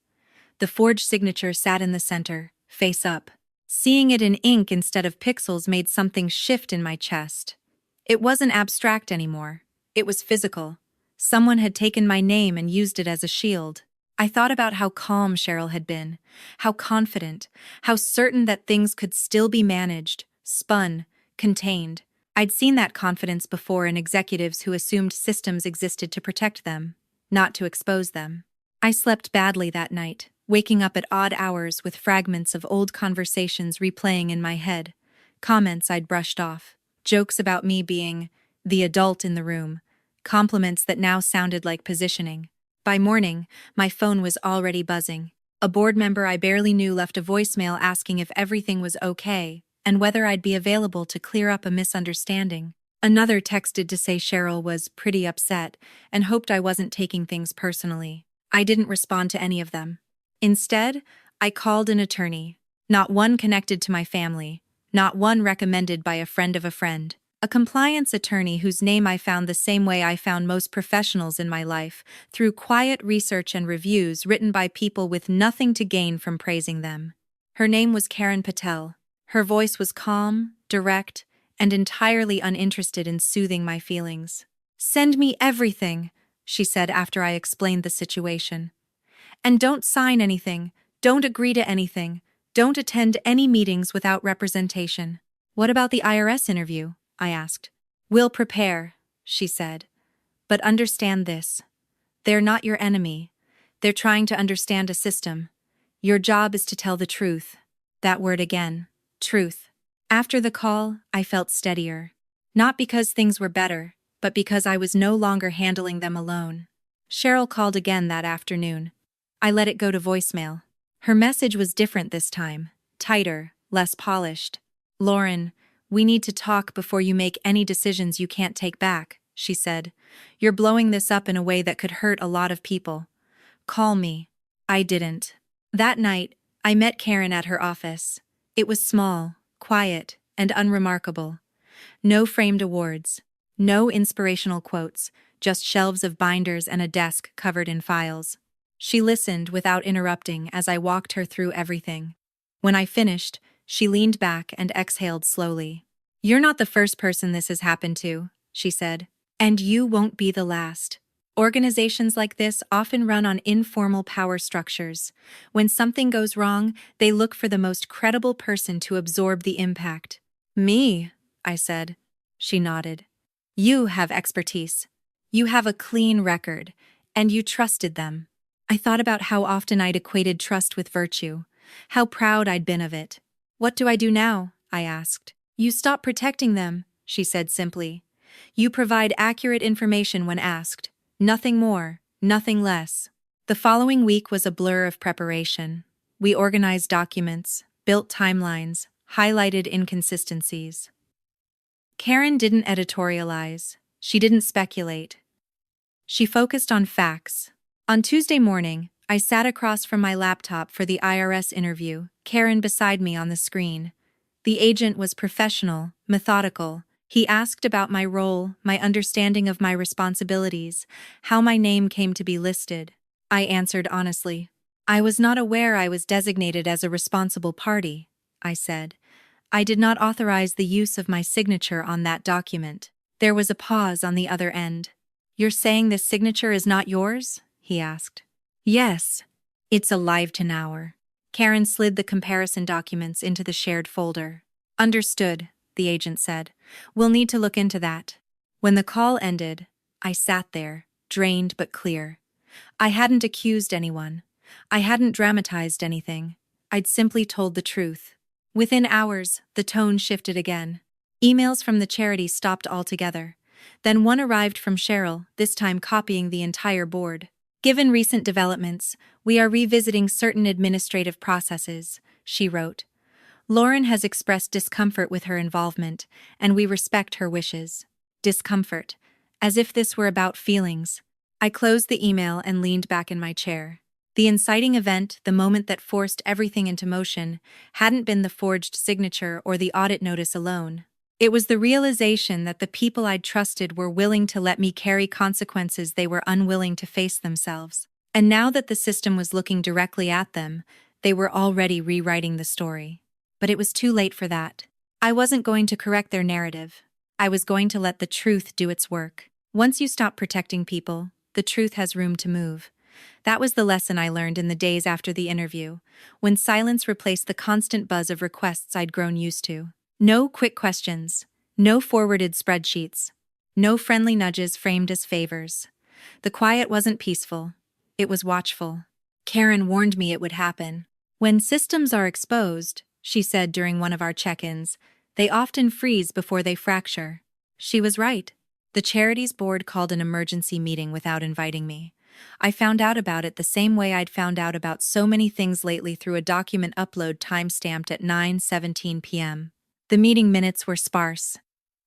The forged signature sat in the center, face up. Seeing it in ink instead of pixels made something shift in my chest. It wasn't abstract anymore. It was physical. Someone had taken my name and used it as a shield. I thought about how calm Cheryl had been, how confident, how certain that things could still be managed, spun, contained. I'd seen that confidence before in executives who assumed systems existed to protect them, not to expose them. I slept badly that night, waking up at odd hours with fragments of old conversations replaying in my head, comments I'd brushed off, jokes about me being the adult in the room, compliments that now sounded like positioning. By morning, my phone was already buzzing. A board member I barely knew left a voicemail asking if everything was okay and whether I'd be available to clear up a misunderstanding. Another texted to say Cheryl was pretty upset and hoped I wasn't taking things personally. I didn't respond to any of them. Instead, I called an attorney. Not one connected to my family, not one recommended by a friend of a friend. A compliance attorney whose name I found the same way I found most professionals in my life, through quiet research and reviews written by people with nothing to gain from praising them. Her name was Karen Patel. Her voice was calm, direct, and entirely uninterested in soothing my feelings. "Send me everything," she said after I explained the situation. "And don't sign anything, don't agree to anything, don't attend any meetings without representation." "What about the IRS interview?" I asked. "We'll prepare," she said. "But understand this. They're not your enemy. They're trying to understand a system. Your job is to tell the truth." That word again. Truth. After the call, I felt steadier. Not because things were better, but because I was no longer handling them alone. Cheryl called again that afternoon. I let it go to voicemail. Her message was different this time, tighter, less polished. "Lauren, we need to talk before you make any decisions you can't take back," she said. "You're blowing this up in a way that could hurt a lot of people. Call me." I didn't. That night, I met Karen at her office. It was small, quiet, and unremarkable. No framed awards. No inspirational quotes, just shelves of binders and a desk covered in files. She listened without interrupting as I walked her through everything. When I finished, she leaned back and exhaled slowly. "You're not the first person this has happened to," she said. "And you won't be the last. Organizations like this often run on informal power structures. When something goes wrong, they look for the most credible person to absorb the impact." "Me," I said. She nodded. "You have expertise. You have a clean record, and you trusted them." I thought about how often I'd equated trust with virtue, how proud I'd been of it. "What do I do now?" I asked. "You stop protecting them," she said simply. "You provide accurate information when asked. Nothing more, nothing less." The following week was a blur of preparation. We organized documents, built timelines, highlighted inconsistencies. Karen didn't editorialize. She didn't speculate. She focused on facts. On Tuesday morning, I sat across from my laptop for the IRS interview, Karen beside me on the screen. The agent was professional, methodical. He asked about my role, my understanding of my responsibilities, how my name came to be listed. I answered honestly. "I was not aware I was designated as a responsible party," I said. "I did not authorize the use of my signature on that document." There was a pause on the other end. "You're saying this signature is not yours?" he asked. "Yes. It's alive to now." Karen slid the comparison documents into the shared folder. "Understood," the agent said. "We'll need to look into that." When the call ended, I sat there, drained but clear. I hadn't accused anyone. I hadn't dramatized anything. I'd simply told the truth. Within hours, the tone shifted again. Emails from the charity stopped altogether. Then one arrived from Cheryl, this time copying the entire board. "Given recent developments, we are revisiting certain administrative processes," she wrote. "Lauren has expressed discomfort with her involvement, and we respect her wishes." Discomfort. As if this were about feelings. I closed the email and leaned back in my chair. The inciting event, the moment that forced everything into motion, hadn't been the forged signature or the audit notice alone. It was the realization that the people I'd trusted were willing to let me carry consequences they were unwilling to face themselves. And now that the system was looking directly at them, they were already rewriting the story. But it was too late for that. I wasn't going to correct their narrative. I was going to let the truth do its work. Once you stop protecting people, the truth has room to move. That was the lesson I learned in the days after the interview, when silence replaced the constant buzz of requests I'd grown used to. No quick questions, no forwarded spreadsheets, no friendly nudges framed as favors. The quiet wasn't peaceful, it was watchful. Karen warned me it would happen. "When systems are exposed," she said during one of our check-ins, They often freeze before they fracture. She was right. The charity's board called an emergency meeting without inviting me. I found out about it the same way I'd found out about so many things lately through a document upload time-stamped at 9:17 p.m. The meeting minutes were sparse.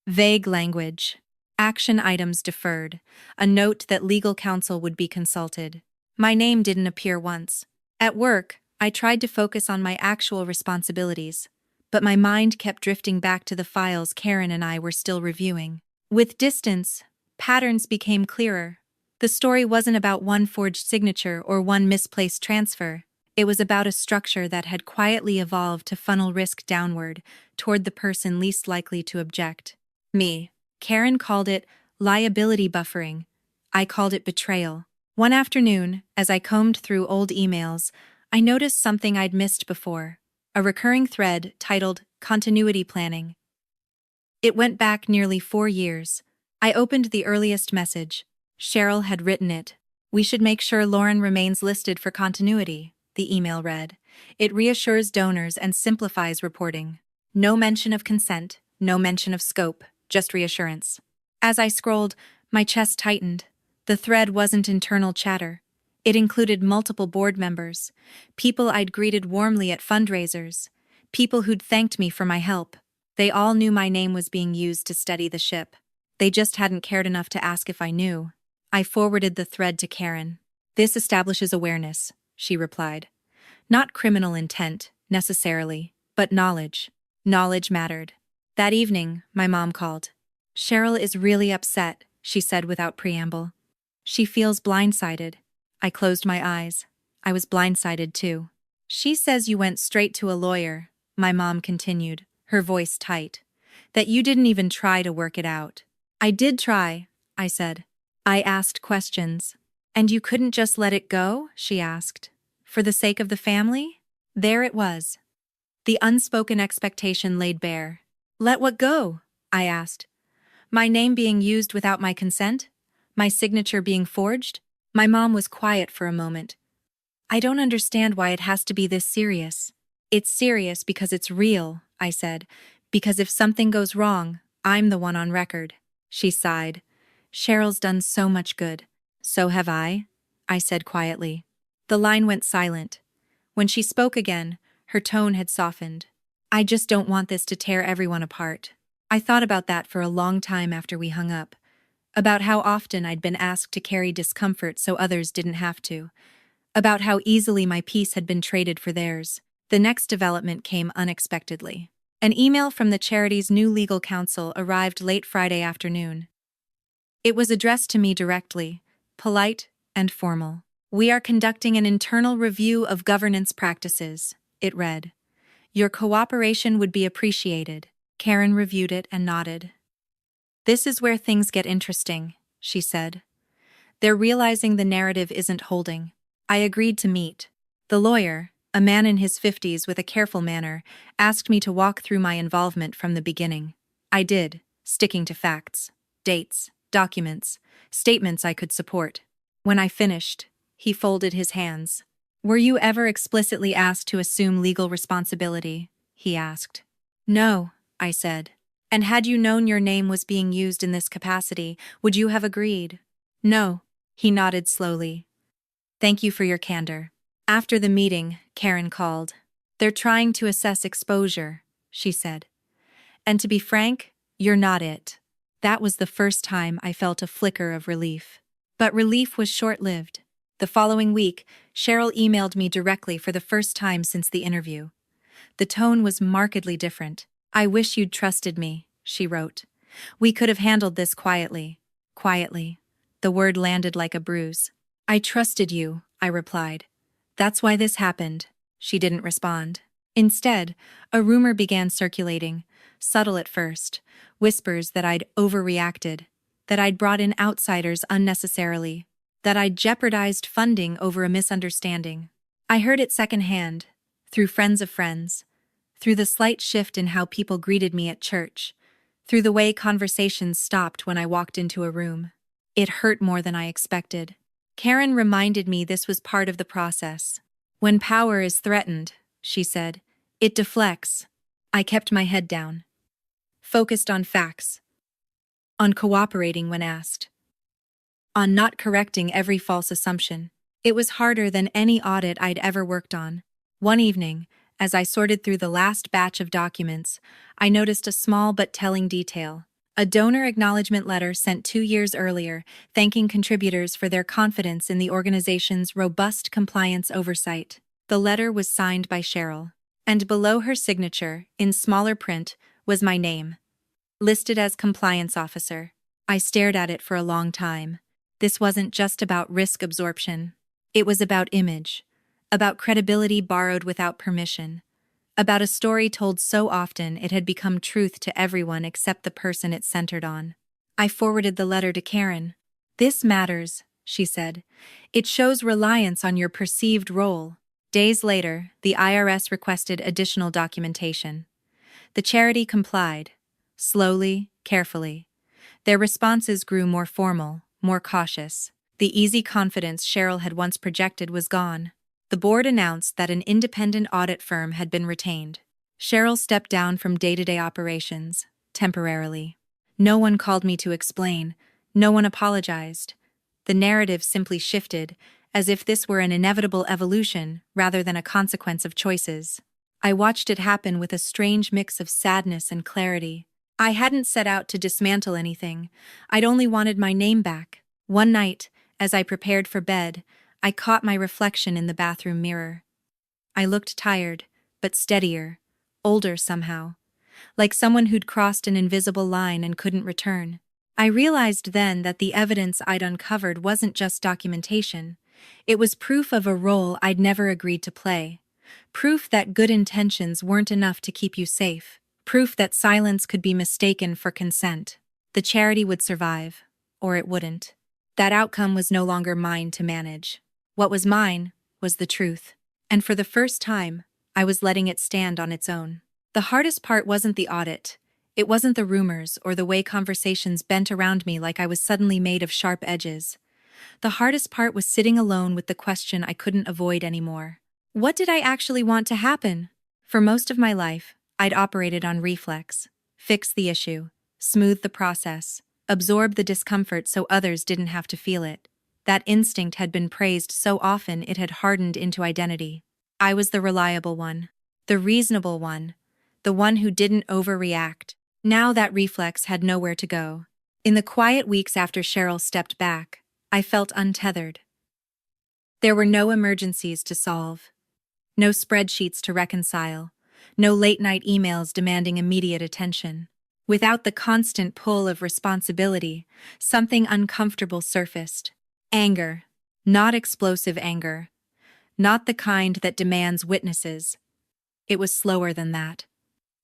Vague language. Action items deferred. A note that legal counsel would be consulted. My name didn't appear once. At work, I tried to focus on my actual responsibilities, but my mind kept drifting back to the files Karen and I were still reviewing. With distance, patterns became clearer. The story wasn't about one forged signature or one misplaced transfer. It was about a structure that had quietly evolved to funnel risk downward toward the person least likely to object. Me. Karen called it liability buffering. I called it betrayal. One afternoon, as I combed through old emails, I noticed something I'd missed before. A recurring thread titled Continuity Planning. It went back nearly 4 years. I opened the earliest message. Cheryl had written it. "We should make sure Lauren remains listed for continuity," the email read. "It reassures donors and simplifies reporting. No mention of consent, no mention of scope, just reassurance." As I scrolled, my chest tightened. The thread wasn't internal chatter. It included multiple board members, people I'd greeted warmly at fundraisers, people who'd thanked me for my help. They all knew my name was being used to steady the ship. They just hadn't cared enough to ask if I knew. I forwarded the thread to Karen. "This establishes awareness," she replied. "Not criminal intent, necessarily, but knowledge. Knowledge mattered." That evening, my mom called. "Cheryl is really upset," she said without preamble. "She feels blindsided." I closed my eyes. I was blindsided too. "She says you went straight to a lawyer," my mom continued, her voice tight. "That you didn't even try to work it out." "I did try," I said. "I asked questions." "And you couldn't just let it go?" she asked. "For the sake of the family?" There it was. The unspoken expectation laid bare. "Let what go?" I asked. "My name being used without my consent? My signature being forged?" My mom was quiet for a moment. "I don't understand why it has to be this serious." "It's serious because it's real," I said. "Because if something goes wrong, I'm the one on record." She sighed. "Cheryl's done so much good." "So have I," I said quietly. The line went silent. When she spoke again, her tone had softened. "I just don't want this to tear everyone apart." I thought about that for a long time after we hung up. About how often I'd been asked to carry discomfort so others didn't have to. About how easily my peace had been traded for theirs. The next development came unexpectedly. An email from the charity's new legal counsel arrived late Friday afternoon. It was addressed to me directly, polite and formal. "We are conducting an internal review of governance practices," it read. "Your cooperation would be appreciated." Karen reviewed it and nodded. "This is where things get interesting," she said. "They're realizing the narrative isn't holding." I agreed to meet. The lawyer, a man in his 50s with a careful manner, asked me to walk through my involvement from the beginning. I did, sticking to facts, dates, documents, statements I could support. When I finished, he folded his hands. "Were you ever explicitly asked to assume legal responsibility?" he asked. "No," I said. "And had you known your name was being used in this capacity, would you have agreed?" "No," he nodded slowly. "Thank you for your candor." After the meeting, Karen called. "They're trying to assess exposure," she said. "And to be frank, you're not it." That was the first time I felt a flicker of relief. But relief was short-lived. The following week, Cheryl emailed me directly for the first time since the interview. The tone was markedly different. "I wish you'd trusted me," she wrote. "We could have handled this quietly." Quietly. The word landed like a bruise. "I trusted you," I replied. "That's why this happened." She didn't respond. Instead, a rumor began circulating, subtle at first, whispers that I'd overreacted, that I'd brought in outsiders unnecessarily, that I'd jeopardized funding over a misunderstanding. I heard it secondhand, through friends of friends, through the slight shift in how people greeted me at church, through the way conversations stopped when I walked into a room. It hurt more than I expected. Karen reminded me this was part of the process. "When power is threatened," she said, "it deflects." I kept my head down. focused on facts, on cooperating when asked, on not correcting every false assumption. It was harder than any audit I'd ever worked on. One evening, as I sorted through the last batch of documents, I noticed a small but telling detail. A donor acknowledgement letter sent 2 years earlier, thanking contributors for their confidence in the organization's robust compliance oversight. The letter was signed by Cheryl, and below her signature, in smaller print, was my name, listed as compliance officer. I stared at it for a long time. This wasn't just about risk absorption. It was about image, about credibility borrowed without permission, about a story told so often it had become truth to everyone except the person it centered on. I forwarded the letter to Karen. "This matters," she said. "It shows reliance on your perceived role." Days later, the IRS requested additional documentation. The charity complied, slowly, carefully. Their responses grew more formal, more cautious. The easy confidence Cheryl had once projected was gone. The board announced that an independent audit firm had been retained. Cheryl stepped down from day-to-day operations, temporarily. No one called me to explain. No one apologized. The narrative simply shifted, as if this were an inevitable evolution rather than a consequence of choices. I watched it happen with a strange mix of sadness and clarity. I hadn't set out to dismantle anything. I'd only wanted my name back. One night, as I prepared for bed, I caught my reflection in the bathroom mirror. I looked tired, but steadier, older somehow, like someone who'd crossed an invisible line and couldn't return. I realized then that the evidence I'd uncovered wasn't just documentation. It was proof of a role I'd never agreed to play. Proof that good intentions weren't enough to keep you safe. Proof that silence could be mistaken for consent. The charity would survive, or it wouldn't. That outcome was no longer mine to manage. What was mine was the truth. And for the first time, I was letting it stand on its own. The hardest part wasn't the audit. It wasn't the rumors or the way conversations bent around me like I was suddenly made of sharp edges. The hardest part was sitting alone with the question I couldn't avoid anymore. What did I actually want to happen? For most of my life, I'd operated on reflex. Fix the issue, smooth the process, absorb the discomfort so others didn't have to feel it. That instinct had been praised so often it had hardened into identity. I was the reliable one, the reasonable one, the one who didn't overreact. Now that reflex had nowhere to go. In the quiet weeks after Cheryl stepped back, I felt untethered. There were no emergencies to solve, no spreadsheets to reconcile, no late-night emails demanding immediate attention. Without the constant pull of responsibility, something uncomfortable surfaced. Anger. Not explosive anger. Not the kind that demands witnesses. It was slower than that.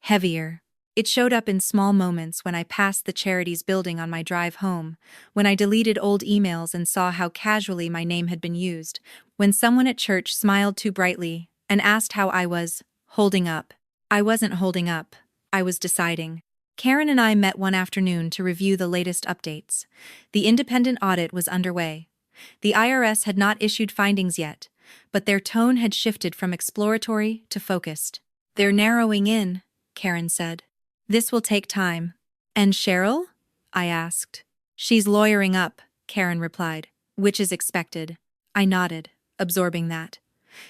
Heavier. It showed up in small moments when I passed the charity's building on my drive home, when I deleted old emails and saw how casually my name had been used, when someone at church smiled too brightly and asked how I was holding up. I wasn't holding up. I was deciding. Karen and I met one afternoon to review the latest updates. The independent audit was underway. The IRS had not issued findings yet, but their tone had shifted from exploratory to focused. "They're narrowing in," Karen said. "This will take time." "And Cheryl?" I asked. "She's lawyering up," Karen replied, "which is expected." I nodded, absorbing that.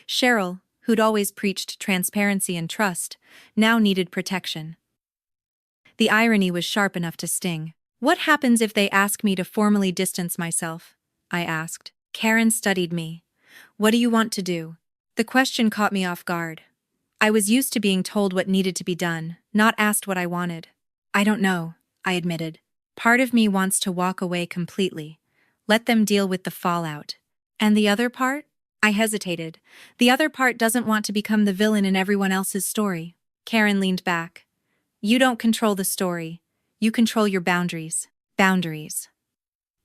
Cheryl, who'd always preached transparency and trust, now needed protection. The irony was sharp enough to sting. "What happens if they ask me to formally distance myself?" I asked. Karen studied me. "What do you want to do?" The question caught me off guard. I was used to being told what needed to be done, not asked what I wanted. "I don't know," I admitted. "Part of me wants to walk away completely. Let them deal with the fallout. And the other part?" I hesitated. "The other part doesn't want to become the villain in everyone else's story." Karen leaned back. "You don't control the story. You control your boundaries." Boundaries.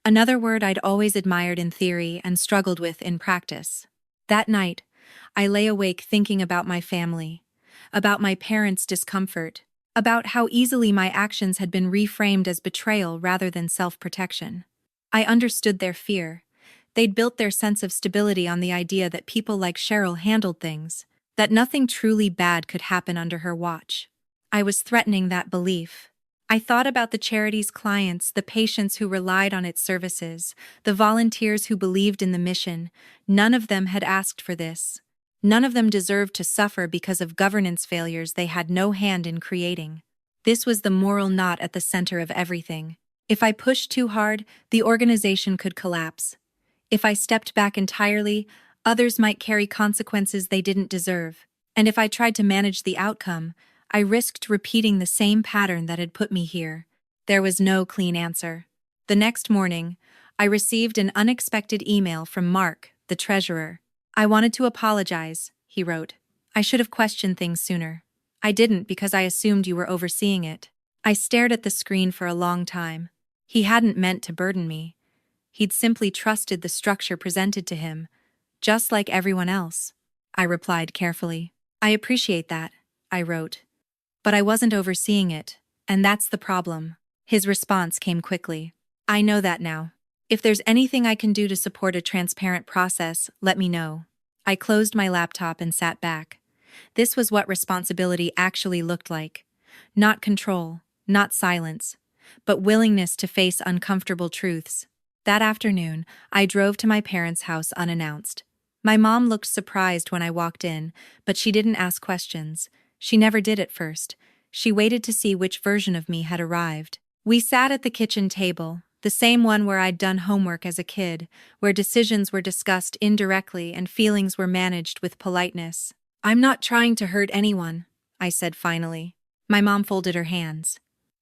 Another word I'd always admired in theory and struggled with in practice. That night, I lay awake thinking about my family, about my parents' discomfort, about how easily my actions had been reframed as betrayal rather than self-protection. I understood their fear. They'd built their sense of stability on the idea that people like Cheryl handled things, that nothing truly bad could happen under her watch. I was threatening that belief. I thought about the charity's clients, the patients who relied on its services, the volunteers who believed in the mission. None of them had asked for this. None of them deserved to suffer because of governance failures they had no hand in creating. This was the moral knot at the center of everything. If I pushed too hard, the organization could collapse. If I stepped back entirely, others might carry consequences they didn't deserve. And if I tried to manage the outcome, I risked repeating the same pattern that had put me here. There was no clean answer. The next morning, I received an unexpected email from Mark, the treasurer. "I wanted to apologize," he wrote. "I should have questioned things sooner. I didn't because I assumed you were overseeing it." I stared at the screen for a long time. He hadn't meant to burden me. He'd simply trusted the structure presented to him, just like everyone else. I replied carefully. "I appreciate that," I wrote. "But I wasn't overseeing it, and that's the problem." His response came quickly. "I know that now. If there's anything I can do to support a transparent process, let me know." I closed my laptop and sat back. This was what responsibility actually looked like. Not control, not silence, but willingness to face uncomfortable truths. That afternoon, I drove to my parents' house unannounced. My mom looked surprised when I walked in, but she didn't ask questions. She never did at first. She waited to see which version of me had arrived. We sat at the kitchen table, the same one where I'd done homework as a kid, where decisions were discussed indirectly and feelings were managed with politeness. "I'm not trying to hurt anyone," I said finally. My mom folded her hands.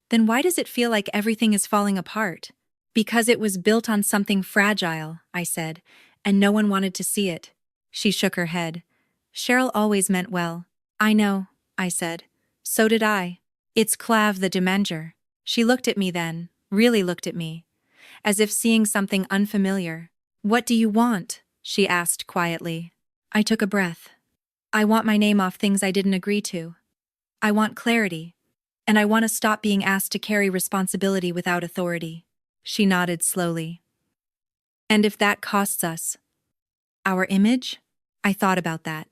"Then why does it feel like everything is falling apart?" "Because it was built on something fragile," I said, "and no one wanted to see it." She shook her head. "Cheryl always meant well." "I know," I said. "So did I. It's Clave the Demanger." She looked at me then, really looked at me, as if seeing something unfamiliar. "What do you want?" she asked quietly. I took a breath. "I want my name off things I didn't agree to. I want clarity. And I want to stop being asked to carry responsibility without authority." She nodded slowly. "And if that costs us our image?" I thought about that.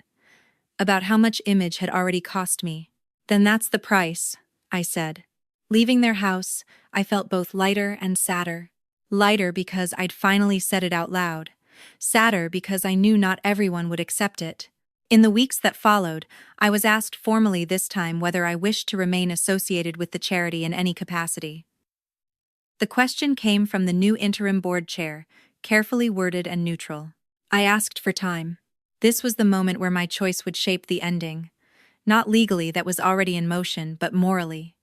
About how much image had already cost me. "Then that's the price," I said. Leaving their house, I felt both lighter and sadder. Lighter because I'd finally said it out loud. Sadder because I knew not everyone would accept it. In the weeks that followed, I was asked formally this time whether I wished to remain associated with the charity in any capacity. The question came from the new interim board chair, carefully worded and neutral. I asked for time. This was the moment where my choice would shape the ending. Not legally, that was already in motion, but morally.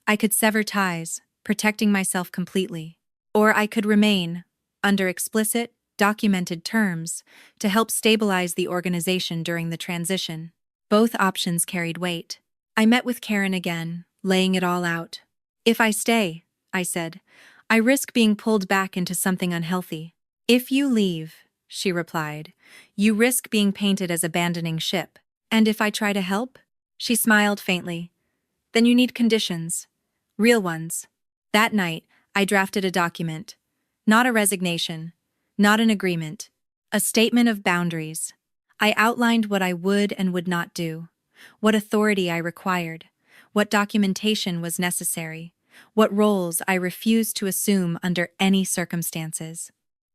I could sever ties, protecting myself completely. Or I could remain, under explicit, documented terms, to help stabilize the organization during the transition. Both options carried weight. I met with Karen again, laying it all out. "If I stay," I said, "I risk being pulled back into something unhealthy." "If you leave," she replied, "you risk being painted as abandoning ship." "And if I try to help?" She smiled faintly. "Then you need conditions. Real ones." That night, I drafted a document. Not a resignation. Not an agreement. A statement of boundaries. I outlined what I would and would not do. What authority I required. What documentation was necessary. What roles I refused to assume under any circumstances.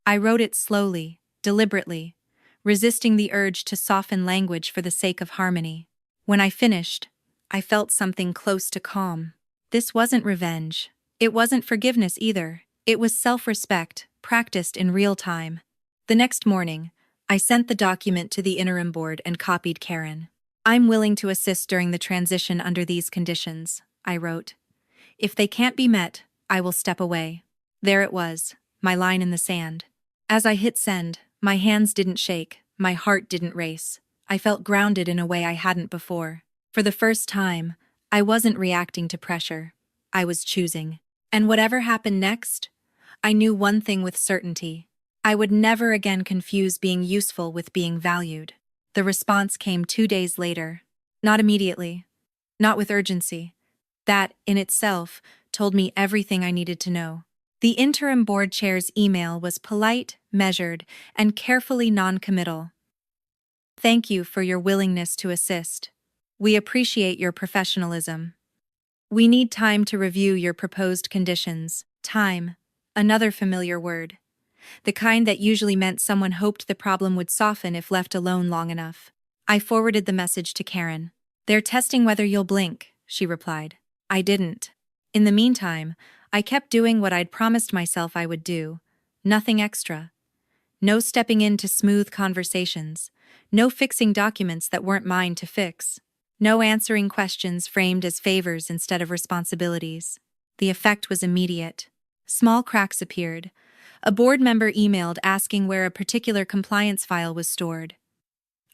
I wrote it slowly, deliberately, resisting the urge to soften language for the sake of harmony. When I finished, I felt something close to calm. This wasn't revenge. It wasn't forgiveness either. It was self-respect, practiced in real time. The next morning, I sent the document to the interim board and copied Karen. "I'm willing to assist during the transition under these conditions," I wrote. "If they can't be met, I will step away." There it was, my line in the sand. As I hit send, my hands didn't shake, my heart didn't race. I felt grounded in a way I hadn't before. For the first time, I wasn't reacting to pressure. I was choosing. And whatever happened next, I knew one thing with certainty. I would never again confuse being useful with being valued. The response came 2 days later. Not immediately. Not with urgency. That, in itself, told me everything I needed to know. The interim board chair's email was polite, measured, and carefully non-committal. "Thank you for your willingness to assist. We appreciate your professionalism." We need time to review your proposed conditions. Time. Another familiar word. The kind that usually meant someone hoped the problem would soften if left alone long enough. I forwarded the message to Karen. "They're testing whether you'll blink," she replied. I didn't. In the meantime, I kept doing what I'd promised myself I would do. Nothing extra. No stepping in to smooth conversations. No fixing documents that weren't mine to fix. No answering questions framed as favors instead of responsibilities. The effect was immediate. Small cracks appeared. A board member emailed asking where a particular compliance file was stored.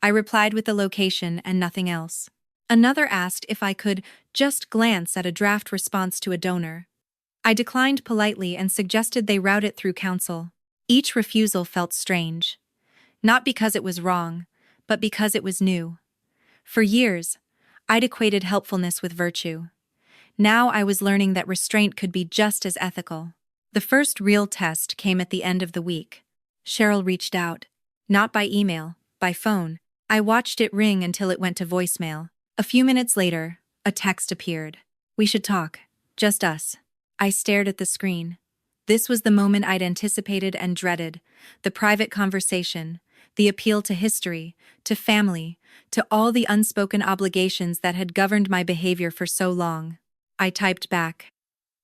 I replied with the location and nothing else. Another asked if I could just glance at a draft response to a donor. I declined politely and suggested they route it through counsel. Each refusal felt strange. Not because it was wrong, but because it was new. For years, I'd equated helpfulness with virtue. Now I was learning that restraint could be just as ethical. The first real test came at the end of the week. Cheryl reached out. Not by email, by phone. I watched it ring until it went to voicemail. A few minutes later, a text appeared. "We should talk. Just us." I stared at the screen. This was the moment I'd anticipated and dreaded. The private conversation, the appeal to history, to family, to all the unspoken obligations that had governed my behavior for so long. I typed back,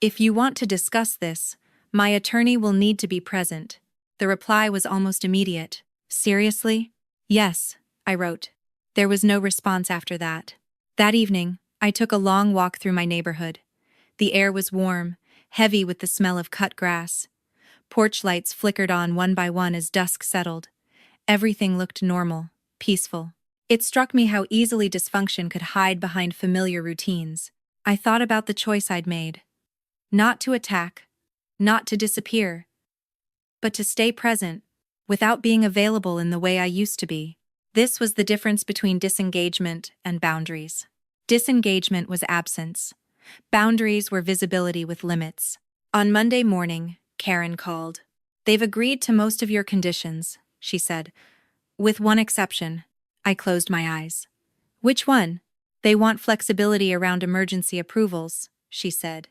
"If you want to discuss this, my attorney will need to be present." The reply was almost immediate. "Seriously?" "Yes," I wrote. There was no response after that. That evening, I took a long walk through my neighborhood. The air was warm, heavy with the smell of cut grass. Porch lights flickered on one by one as dusk settled. Everything looked normal, peaceful. It struck me how easily dysfunction could hide behind familiar routines. I thought about the choice I'd made. Not to attack, not to disappear, but to stay present, without being available in the way I used to be. This was the difference between disengagement and boundaries. Disengagement was absence. Boundaries were visibility with limits. On Monday morning, Karen called. "They've agreed to most of your conditions," she said. "With one exception." I closed my eyes. "Which one?" "They want flexibility around emergency approvals," she said.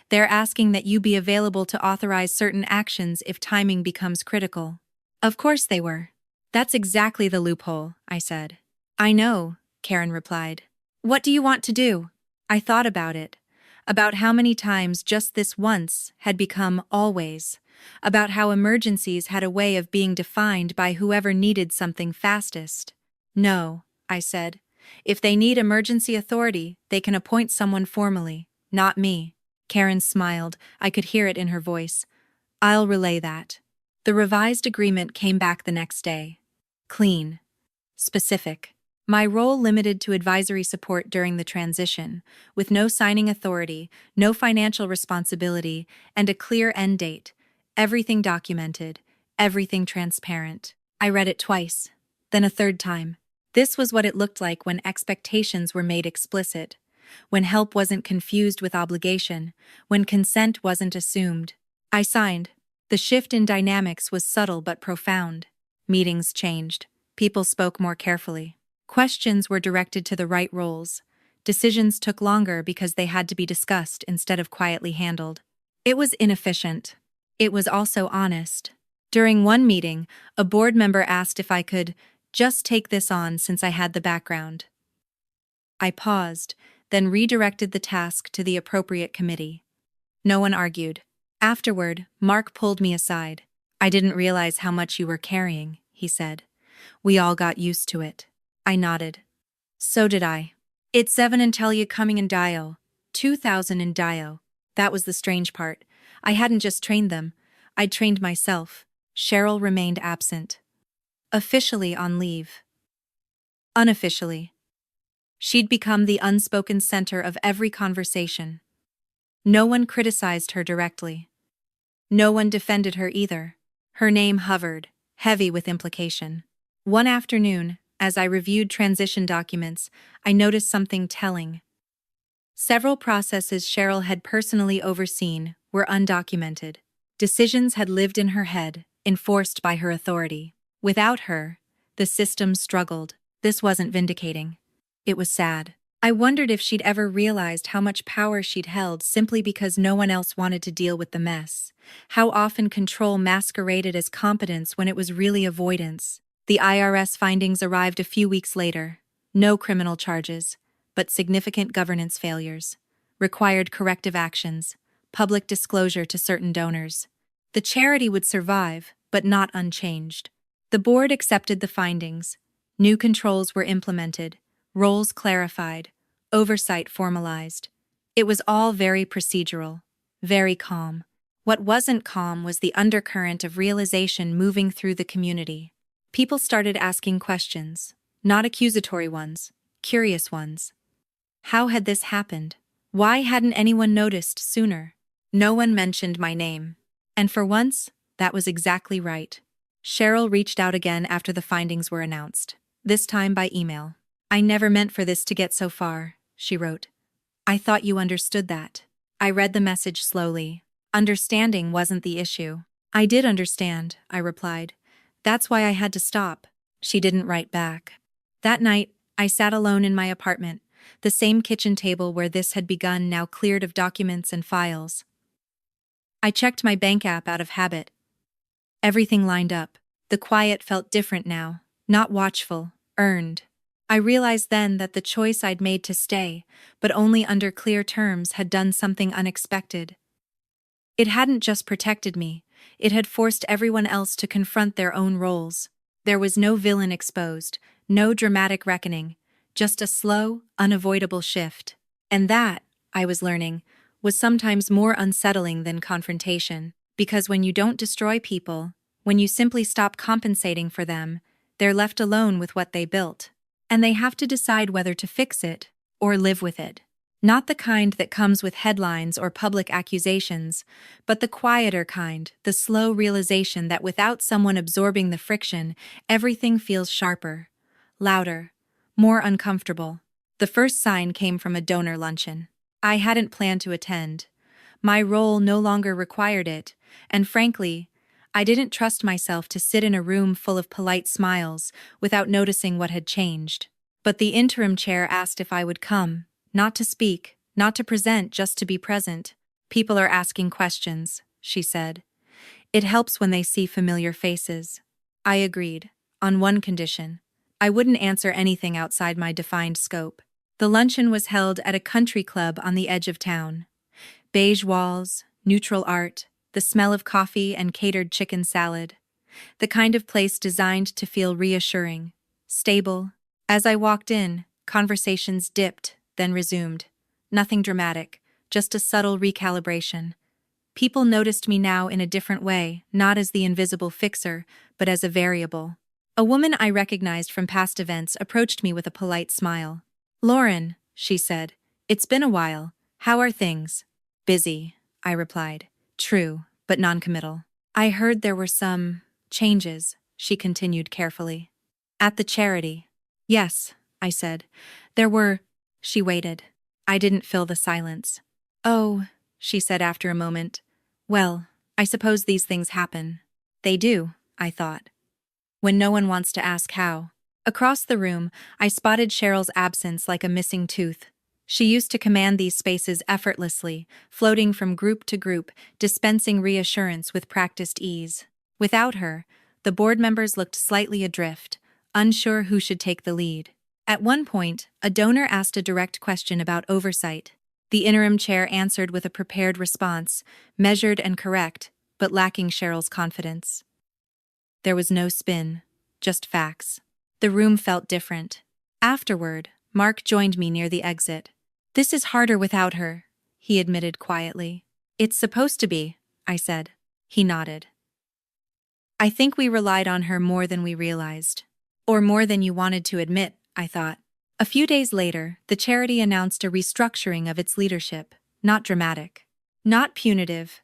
"They're asking that you be available to authorize certain actions if timing becomes critical." Of course they were. "That's exactly the loophole," I said. "I know," Karen replied. "What do you want to do?" I thought about it. About how many times just this once had become always. About how emergencies had a way of being defined by whoever needed something fastest. "No," I said. "If they need emergency authority, they can appoint someone formally, not me." Karen smiled. I could hear it in her voice. "I'll relay that." The revised agreement came back the next day. Clean. Specific. My role limited to advisory support during the transition, with no signing authority, no financial responsibility, and a clear end date. Everything documented, everything transparent. I read it twice, then a third time. This was what it looked like when expectations were made explicit, when help wasn't confused with obligation, when consent wasn't assumed. I signed. The shift in dynamics was subtle but profound. Meetings changed. People spoke more carefully. Questions were directed to the right roles. Decisions took longer because they had to be discussed instead of quietly handled. It was inefficient. It was also honest. During one meeting, a board member asked if I could just take this on since I had the background. I paused, then redirected the task to the appropriate committee. No one argued. Afterward, Mark pulled me aside. "I didn't realize how much you were carrying," he said. "We all got used to it." I nodded. "So did I. It's 7 until you coming in Dio. 2000 in Dio. That was the strange part. I hadn't just trained them. I'd trained myself." Cheryl remained absent. Officially on leave. Unofficially. She'd become the unspoken center of every conversation. No one criticized her directly. No one defended her either. Her name hovered, heavy with implication. One afternoon, as I reviewed transition documents, I noticed something telling. Several processes Cheryl had personally overseen were undocumented. Decisions had lived in her head, enforced by her authority. Without her, the system struggled. This wasn't vindicating. It was sad. I wondered if she'd ever realized how much power she'd held simply because no one else wanted to deal with the mess. How often control masqueraded as competence when it was really avoidance. The IRS findings arrived a few weeks later. No criminal charges, but significant governance failures. Required corrective actions, public disclosure to certain donors. The charity would survive, but not unchanged. The board accepted the findings. New controls were implemented, roles clarified, oversight formalized. It was all very procedural, very calm. What wasn't calm was the undercurrent of realization moving through the community. People started asking questions, not accusatory ones, curious ones. How had this happened? Why hadn't anyone noticed sooner? No one mentioned my name. And for once, that was exactly right. Cheryl reached out again after the findings were announced, this time by email. "I never meant for this to get so far," she wrote. "I thought you understood that." I read the message slowly. Understanding wasn't the issue. "I did understand," I replied. "That's why I had to stop." She didn't write back. That night, I sat alone in my apartment, the same kitchen table where this had begun now cleared of documents and files. I checked my bank app out of habit. Everything lined up. The quiet felt different now, not watchful, earned. I realized then that the choice I'd made to stay, but only under clear terms, had done something unexpected. It hadn't just protected me, it had forced everyone else to confront their own roles. There was no villain exposed, no dramatic reckoning, just a slow, unavoidable shift. And that, I was learning, was sometimes more unsettling than confrontation, because when you don't destroy people, when you simply stop compensating for them, they're left alone with what they built. And they have to decide whether to fix it or live with it. Not the kind that comes with headlines or public accusations, but the quieter kind, the slow realization that without someone absorbing the friction, everything feels sharper, louder, more uncomfortable. The first sign came from a donor luncheon. I hadn't planned to attend. My role no longer required it, and frankly, I didn't trust myself to sit in a room full of polite smiles without noticing what had changed. But the interim chair asked if I would come, not to speak, not to present, just to be present. "People are asking questions," she said. "It helps when they see familiar faces." I agreed, on one condition. I wouldn't answer anything outside my defined scope. The luncheon was held at a country club on the edge of town. Beige walls, neutral art, the smell of coffee and catered chicken salad. The kind of place designed to feel reassuring, stable. As I walked in, conversations dipped, then resumed. Nothing dramatic, just a subtle recalibration. People noticed me now in a different way, not as the invisible fixer, but as a variable. A woman I recognized from past events approached me with a polite smile. "Lauren," she said, "it's been a while. How are things?" "Busy," I replied. True, but noncommittal. "I heard there were some changes," she continued carefully. "At the charity." "Yes," I said. "There were—" She waited. I didn't fill the silence. "Oh," she said after a moment. "Well, I suppose these things happen." They do, I thought. When no one wants to ask how. Across the room, I spotted Cheryl's absence like a missing tooth. She used to command these spaces effortlessly, floating from group to group, dispensing reassurance with practiced ease. Without her, the board members looked slightly adrift, unsure who should take the lead. At one point, a donor asked a direct question about oversight. The interim chair answered with a prepared response, measured and correct, but lacking Cheryl's confidence. There was no spin, just facts. The room felt different. Afterward, Mark joined me near the exit. "This is harder without her," he admitted quietly. "It's supposed to be," I said. He nodded. "I think we relied on her more than we realized. Or more than you wanted to admit," I thought. A few days later, the charity announced a restructuring of its leadership, not dramatic, not punitive,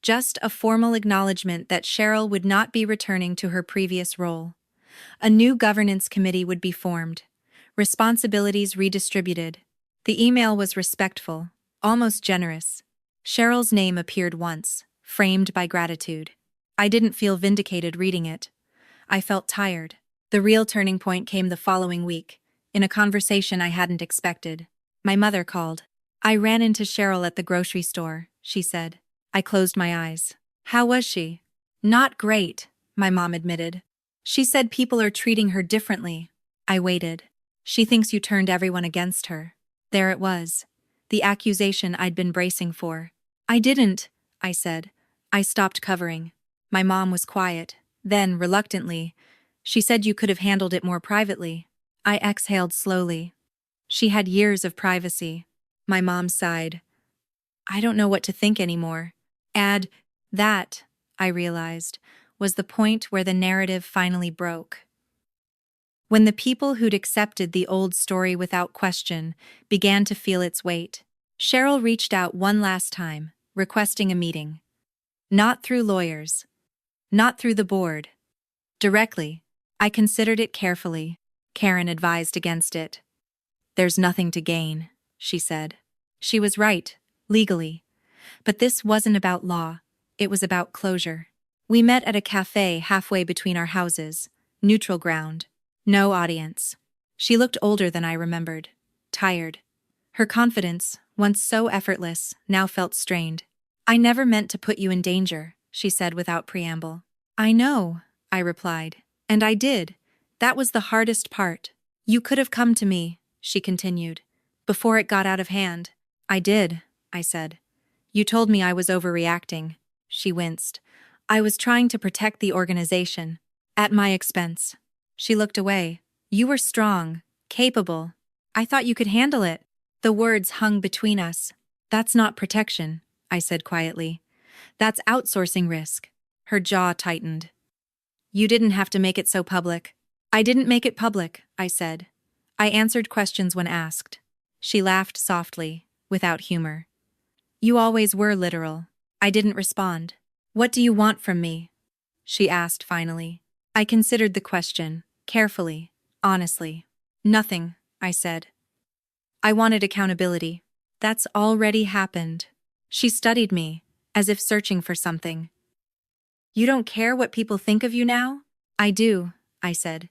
just a formal acknowledgement that Cheryl would not be returning to her previous role. A new governance committee would be formed, responsibilities redistributed. The email was respectful, almost generous. Cheryl's name appeared once, framed by gratitude. I didn't feel vindicated reading it. I felt tired. The real turning point came the following week. in a conversation I hadn't expected. My mother called. I ran into Cheryl at the grocery store, she said. I closed my eyes. How was she? Not great, my mom admitted. She said people are treating her differently. I waited. She thinks you turned everyone against her. There it was. The accusation I'd been bracing for. I didn't, I said. I stopped covering. My mom was quiet. Then, reluctantly, she said you could have handled it more privately. I exhaled slowly. She had years of privacy. My mom sighed. I don't know what to think anymore. That, I realized, was the point where the narrative finally broke. When the people who'd accepted the old story without question began to feel its weight, Cheryl reached out one last time, requesting a meeting. Not through lawyers. Not through the board. Directly. I considered it carefully. Karen advised against it. There's nothing to gain, she said. She was right, legally. But this wasn't about law. It was about closure. We met at a cafe halfway between our houses. Neutral ground. No audience. She looked older than I remembered. Tired. Her confidence, once so effortless, now felt strained. I never meant to put you in danger, she said without preamble. I know, I replied. And I did. That was the hardest part. You could have come to me, she continued, before it got out of hand. I did, I said. You told me I was overreacting. She winced. I was trying to protect the organization. At my expense. She looked away. You were strong, capable. I thought you could handle it. The words hung between us. That's not protection, I said quietly. That's outsourcing risk. Her jaw tightened. You didn't have to make it so public. I didn't make it public, I said. I answered questions when asked. She laughed softly, without humor. You always were literal. I didn't respond. What do you want from me? She asked finally. I considered the question, carefully, honestly. Nothing, I said. I wanted accountability. That's already happened. She studied me, as if searching for something. You don't care what people think of you now? I do, I said.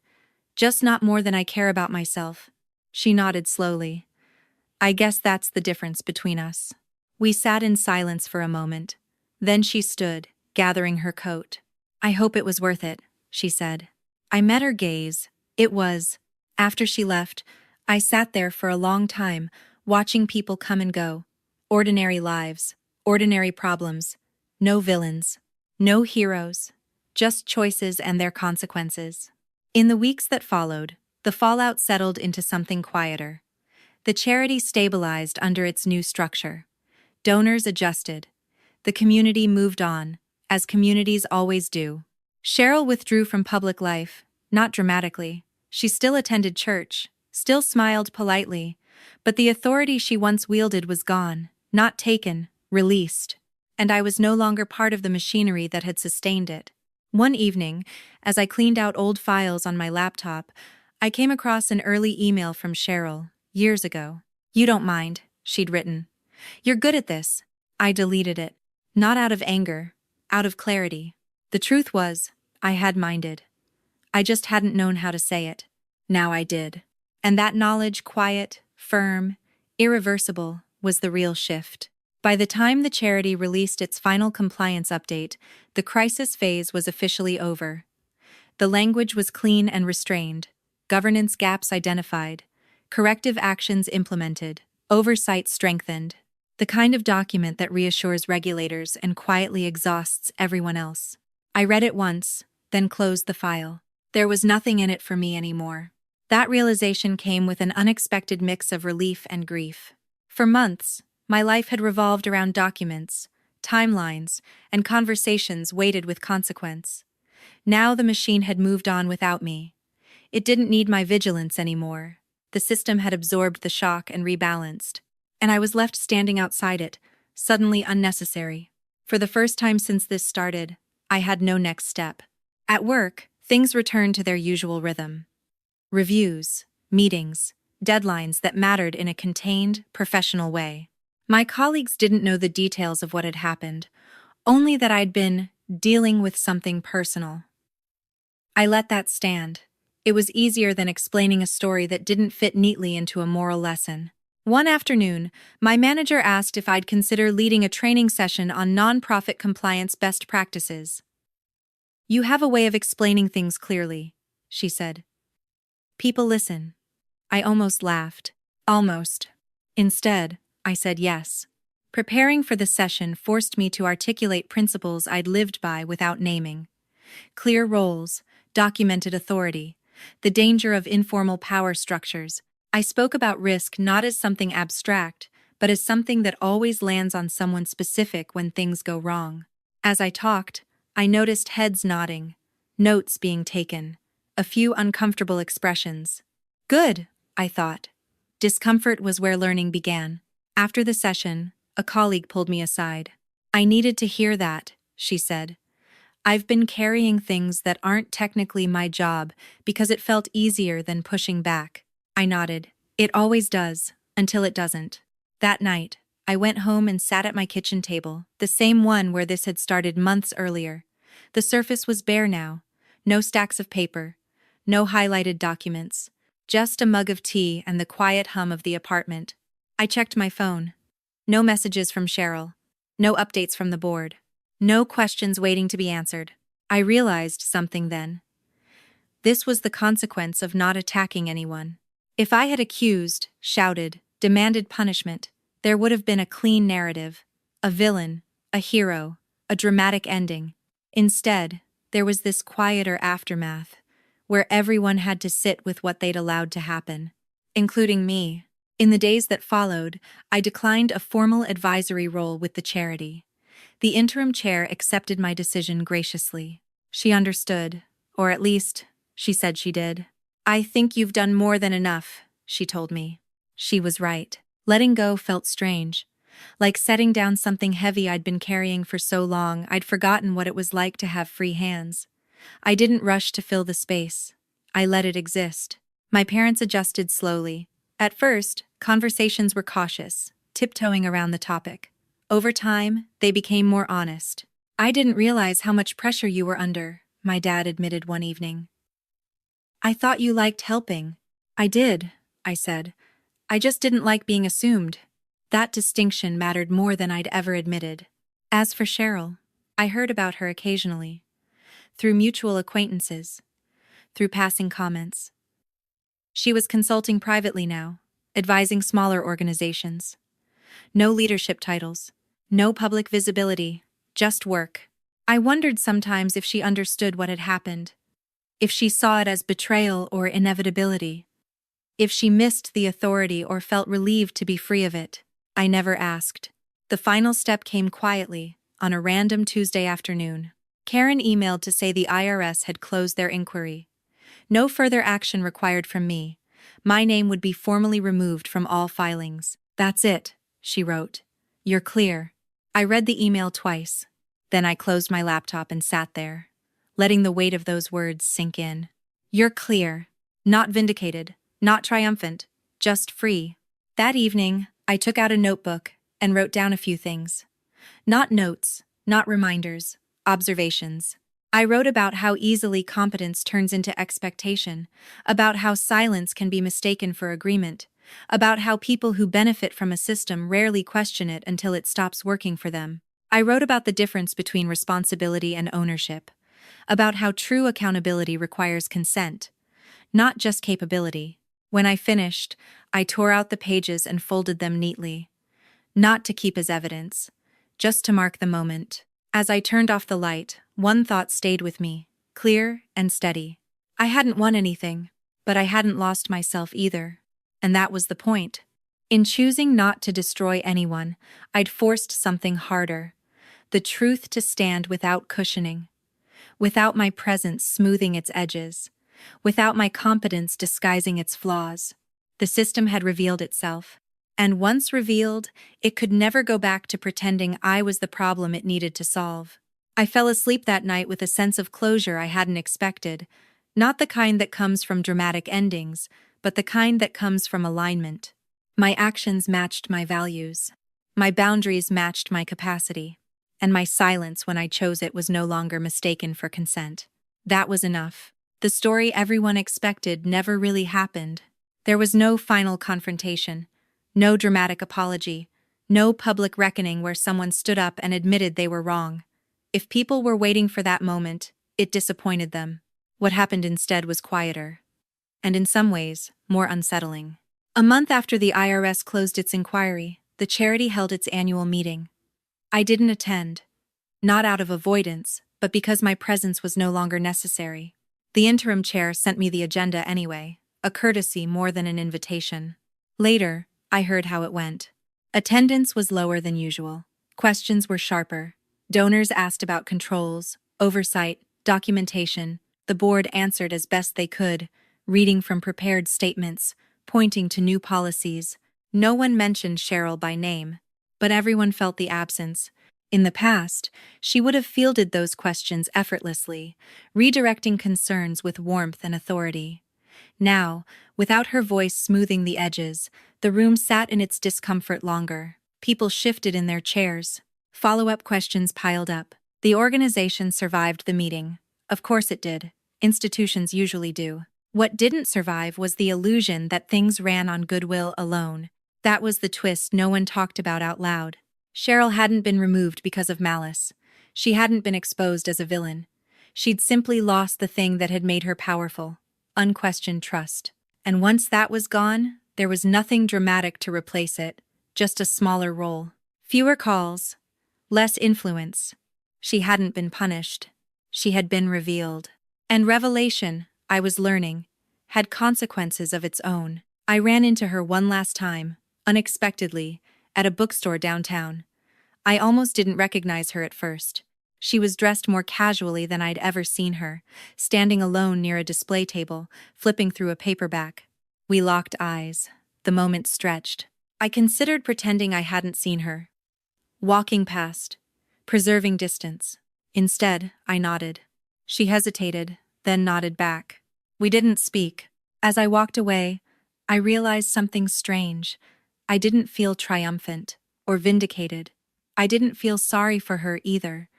Just not more than I care about myself. She nodded slowly. I guess that's the difference between us. We sat in silence for a moment. Then she stood, gathering her coat. I hope it was worth it, she said. I met her gaze. It was. After she left, I sat there for a long time, watching people come and go. Ordinary lives, ordinary problems. No villains, no heroes, just choices and their consequences. In the weeks that followed, the fallout settled into something quieter. The charity stabilized under its new structure. Donors adjusted. The community moved on, as communities always do. Cheryl withdrew from public life, not dramatically. She still attended church, still smiled politely, but the authority she once wielded was gone, not taken, released. And I was no longer part of the machinery that had sustained it. One evening, as I cleaned out old files on my laptop, I came across an early email from Cheryl, years ago. You don't mind, she'd written. You're good at this. I deleted it. Not out of anger, out of clarity. The truth was, I had minded. I just hadn't known how to say it. Now I did. And that knowledge, quiet, firm, irreversible, was the real shift. By the time the charity released its final compliance update, the crisis phase was officially over. The language was clean and restrained, governance gaps identified, corrective actions implemented, oversight strengthened. The kind of document that reassures regulators and quietly exhausts everyone else. I read it once, then closed the file. There was nothing in it for me anymore. That realization came with an unexpected mix of relief and grief. For months, my life had revolved around documents, timelines, and conversations weighted with consequence. Now the machine had moved on without me. It didn't need my vigilance anymore. The system had absorbed the shock and rebalanced. And I was left standing outside it, suddenly unnecessary. For the first time since this started, I had no next step. At work, things returned to their usual rhythm. Reviews, meetings, deadlines that mattered in a contained, professional way. My colleagues didn't know the details of what had happened, only that I'd been dealing with something personal. I let that stand. It was easier than explaining a story that didn't fit neatly into a moral lesson. One afternoon, my manager asked if I'd consider leading a training session on nonprofit compliance best practices. "You have a way of explaining things clearly," she said. "People listen." I almost laughed. Almost. Instead, I said yes. Preparing for the session forced me to articulate principles I'd lived by without naming. Clear roles, documented authority, the danger of informal power structures. I spoke about risk not as something abstract, but as something that always lands on someone specific when things go wrong. As I talked, I noticed heads nodding, notes being taken, a few uncomfortable expressions. Good, I thought. Discomfort was where learning began. After the session, a colleague pulled me aside. "I needed to hear that," she said. "I've been carrying things that aren't technically my job because it felt easier than pushing back." I nodded. It always does, until it doesn't. That night, I went home and sat at my kitchen table, the same one where this had started months earlier. The surface was bare now. No stacks of paper. No highlighted documents. Just a mug of tea and the quiet hum of the apartment. I checked my phone. No messages from Cheryl. No updates from the board. No questions waiting to be answered. I realized something then. This was the consequence of not attacking anyone. If I had accused, shouted, demanded punishment, there would have been a clean narrative, a villain, a hero, a dramatic ending. Instead, there was this quieter aftermath, where everyone had to sit with what they'd allowed to happen, including me. In the days that followed, I declined a formal advisory role with the charity. The interim chair accepted my decision graciously. She understood, or at least, she said she did. "I think you've done more than enough," she told me. She was right. Letting go felt strange. Like setting down something heavy I'd been carrying for so long, I'd forgotten what it was like to have free hands. I didn't rush to fill the space. I let it exist. My parents adjusted slowly. At first, conversations were cautious, tiptoeing around the topic. Over time, they became more honest. "I didn't realize how much pressure you were under," my dad admitted one evening. "I thought you liked helping." "I did," I said. "I just didn't like being assumed." That distinction mattered more than I'd ever admitted. As for Cheryl, I heard about her occasionally. Through mutual acquaintances. Through passing comments. She was consulting privately now, advising smaller organizations. No leadership titles. No public visibility. Just work. I wondered sometimes if she understood what had happened. If she saw it as betrayal or inevitability. If she missed the authority or felt relieved to be free of it. I never asked. The final step came quietly, on a random Tuesday afternoon. Karen emailed to say the IRS had closed their inquiry. No further action required from me. My name would be formally removed from all filings. "That's it," she wrote. "You're clear." I read the email twice. Then I closed my laptop and sat there, letting the weight of those words sink in. "You're clear." Not vindicated, not triumphant, just free. That evening, I took out a notebook and wrote down a few things. Not notes, not reminders, observations. I wrote about how easily competence turns into expectation, about how silence can be mistaken for agreement, about how people who benefit from a system rarely question it until it stops working for them. I wrote about the difference between responsibility and ownership, about how true accountability requires consent, not just capability. When I finished, I tore out the pages and folded them neatly. Not to keep as evidence, just to mark the moment. As I turned off the light, one thought stayed with me, clear and steady. I hadn't won anything, but I hadn't lost myself either. And that was the point. In choosing not to destroy anyone, I'd forced something harder. The truth to stand without cushioning. Without my presence smoothing its edges. Without my competence disguising its flaws. The system had revealed itself. And once revealed, it could never go back to pretending I was the problem it needed to solve. I fell asleep that night with a sense of closure I hadn't expected, not the kind that comes from dramatic endings, but the kind that comes from alignment. My actions matched my values. My boundaries matched my capacity. And my silence when I chose it was no longer mistaken for consent. That was enough. The story everyone expected never really happened. There was no final confrontation, no dramatic apology, no public reckoning where someone stood up and admitted they were wrong. If people were waiting for that moment, it disappointed them. What happened instead was quieter, and in some ways, more unsettling. A month after the IRS closed its inquiry, the charity held its annual meeting. I didn't attend, not out of avoidance, but because my presence was no longer necessary. The interim chair sent me the agenda anyway, a courtesy more than an invitation. Later, I heard how it went. Attendance was lower than usual. Questions were sharper. Donors asked about controls, oversight, documentation. The board answered as best they could, reading from prepared statements, pointing to new policies. No one mentioned Cheryl by name, but everyone felt the absence. In the past, she would have fielded those questions effortlessly, redirecting concerns with warmth and authority. Now, without her voice smoothing the edges, the room sat in its discomfort longer. People shifted in their chairs. Follow-up questions piled up. The organization survived the meeting. Of course it did. Institutions usually do. What didn't survive was the illusion that things ran on goodwill alone. That was the twist no one talked about out loud. Cheryl hadn't been removed because of malice. She hadn't been exposed as a villain. She'd simply lost the thing that had made her powerful: unquestioned trust. And once that was gone, there was nothing dramatic to replace it, just a smaller role. Fewer calls, less influence. She hadn't been punished. She had been revealed. And revelation, I was learning, had consequences of its own. I ran into her one last time, unexpectedly, at a bookstore downtown. I almost didn't recognize her at first. She was dressed more casually than I'd ever seen her, standing alone near a display table, flipping through a paperback. We locked eyes. The moment stretched. I considered pretending I hadn't seen her. Walking past. Preserving distance. Instead, I nodded. She hesitated, then nodded back. We didn't speak. As I walked away, I realized something strange. I didn't feel triumphant or vindicated. I didn't feel sorry for her either.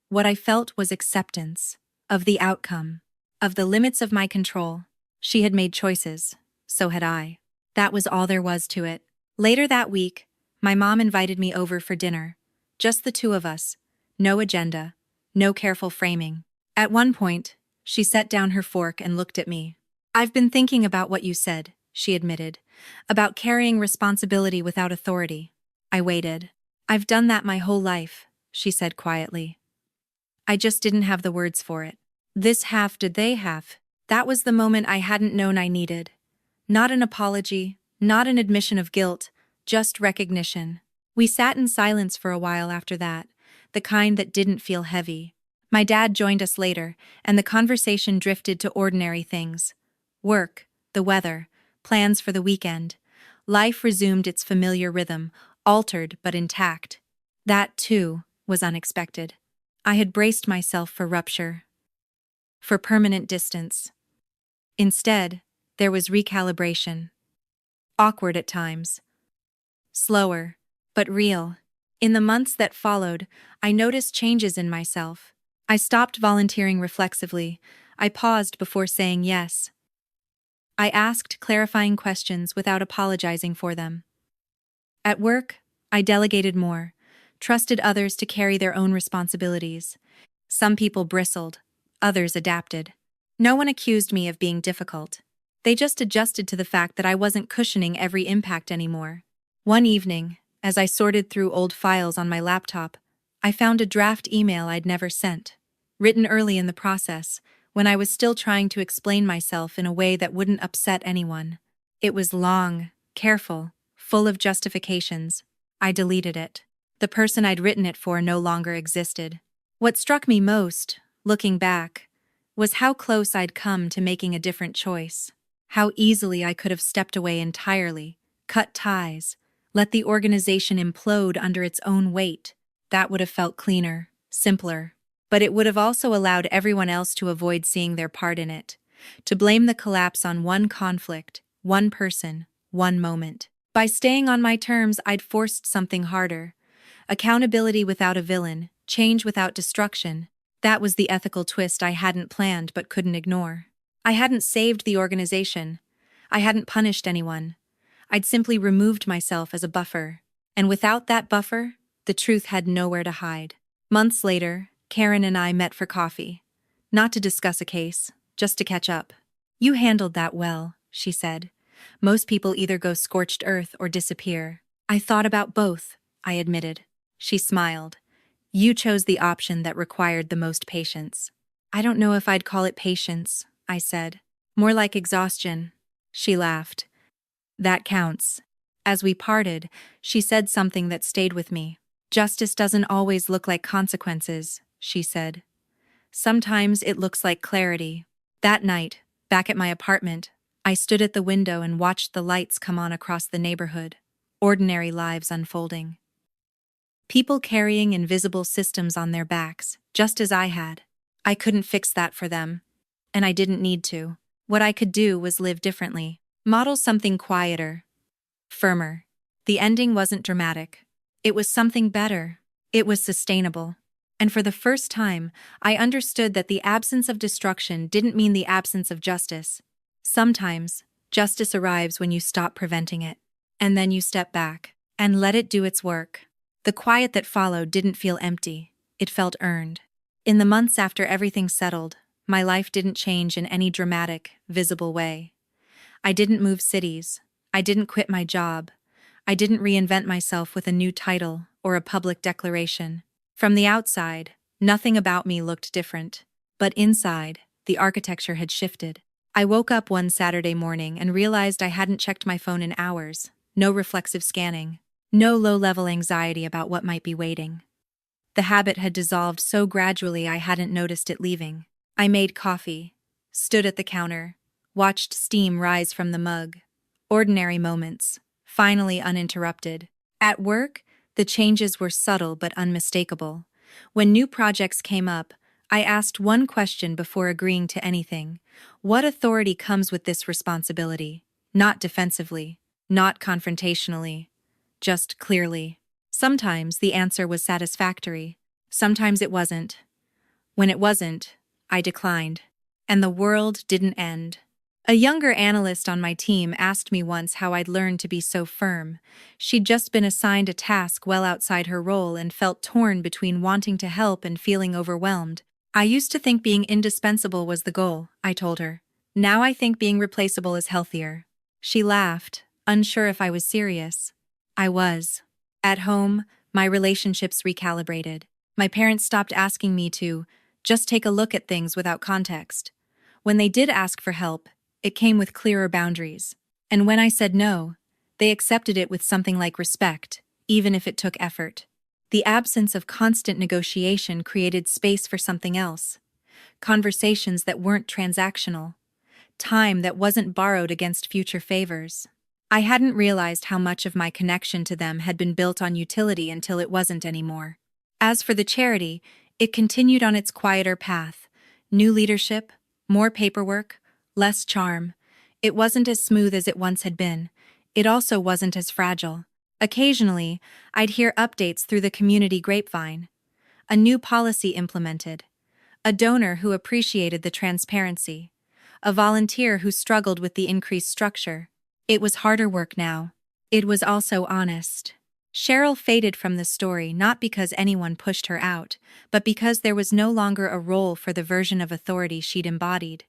What I felt was acceptance of the outcome, of the limits of my control. She had made choices, so had I. That was all there was to it. Later that week, my mom invited me over for dinner. Just the two of us. No agenda, no careful framing. At one point, she set down her fork and looked at me. "I've been thinking about what you said," she admitted, "about carrying responsibility without authority." I waited. "I've done that my whole life," she said quietly. I just didn't have the words for it. This half did they have. That was the moment I hadn't known I needed. Not an apology, not an admission of guilt, just recognition. We sat in silence for a while after that, the kind that didn't feel heavy. My dad joined us later, and the conversation drifted to ordinary things. Work, the weather, plans for the weekend. Life resumed its familiar rhythm, altered but intact. That, too, was unexpected. I had braced myself for rupture, for permanent distance. Instead, there was recalibration. Awkward at times. Slower, but real. In the months that followed, I noticed changes in myself. I stopped volunteering reflexively. I paused before saying yes. I asked clarifying questions without apologizing for them. At work, I delegated more, trusted others to carry their own responsibilities. Some people bristled, others adapted. No one accused me of being difficult. They just adjusted to the fact that I wasn't cushioning every impact anymore. One evening, as I sorted through old files on my laptop, I found a draft email I'd never sent, written early in the process, when I was still trying to explain myself in a way that wouldn't upset anyone. It was long, careful, full of justifications. I deleted it. The person I'd written it for no longer existed. What struck me most, looking back, was how close I'd come to making a different choice. How easily I could have stepped away entirely, cut ties, let the organization implode under its own weight. That would have felt cleaner, simpler. But it would have also allowed everyone else to avoid seeing their part in it, to blame the collapse on one conflict, one person, one moment. By staying on my terms, I'd forced something harder. Accountability without a villain, change without destruction. That was the ethical twist I hadn't planned but couldn't ignore. I hadn't saved the organization. I hadn't punished anyone. I'd simply removed myself as a buffer. And without that buffer, the truth had nowhere to hide. Months later, Karen and I met for coffee. Not to discuss a case, just to catch up. "You handled that well," she said. "Most people either go scorched earth or disappear." "I thought about both," I admitted. She smiled. "You chose the option that required the most patience." "I don't know if I'd call it patience," I said. "More like exhaustion." She laughed. "That counts." As we parted, she said something that stayed with me. "Justice doesn't always look like consequences," she said. "Sometimes it looks like clarity." That night, back at my apartment, I stood at the window and watched the lights come on across the neighborhood, ordinary lives unfolding. People carrying invisible systems on their backs, just as I had. I couldn't fix that for them, and I didn't need to. What I could do was live differently, model something quieter, firmer. The ending wasn't dramatic. It was something better. It was sustainable. And for the first time, I understood that the absence of destruction didn't mean the absence of justice. Sometimes, justice arrives when you stop preventing it. And then you step back and let it do its work. The quiet that followed didn't feel empty. It felt earned. In the months after everything settled, my life didn't change in any dramatic, visible way. I didn't move cities. I didn't quit my job. I didn't reinvent myself with a new title or a public declaration. From the outside, nothing about me looked different. But inside, the architecture had shifted. I woke up one Saturday morning and realized I hadn't checked my phone in hours. No reflexive scanning. No low-level anxiety about what might be waiting. The habit had dissolved so gradually I hadn't noticed it leaving. I made coffee, stood at the counter, watched steam rise from the mug. Ordinary moments, finally uninterrupted. At work, the changes were subtle but unmistakable. When new projects came up, I asked one question before agreeing to anything. What authority comes with this responsibility? Not defensively, not confrontationally, just clearly. Sometimes the answer was satisfactory. Sometimes it wasn't. When it wasn't, I declined. And the world didn't end. A younger analyst on my team asked me once how I'd learned to be so firm. She'd just been assigned a task well outside her role and felt torn between wanting to help and feeling overwhelmed. "I used to think being indispensable was the goal," I told her. "Now I think being replaceable is healthier." She laughed, unsure if I was serious. I was. At home, my relationships recalibrated. My parents stopped asking me to just take a look at things without context. When they did ask for help, it came with clearer boundaries. And when I said no, they accepted it with something like respect, even if it took effort. The absence of constant negotiation created space for something else. Conversations that weren't transactional. Time that wasn't borrowed against future favors. I hadn't realized how much of my connection to them had been built on utility until it wasn't anymore. As for the charity, it continued on its quieter path. New leadership, more paperwork, less charm. It wasn't as smooth as it once had been. It also wasn't as fragile. Occasionally, I'd hear updates through the community grapevine. A new policy implemented. A donor who appreciated the transparency. A volunteer who struggled with the increased structure. It was harder work now. It was also honest. Cheryl faded from the story not because anyone pushed her out, but because there was no longer a role for the version of authority she'd embodied.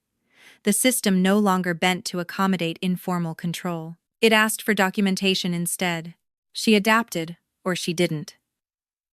The system no longer bent to accommodate informal control. It asked for documentation instead. She adapted, or she didn't.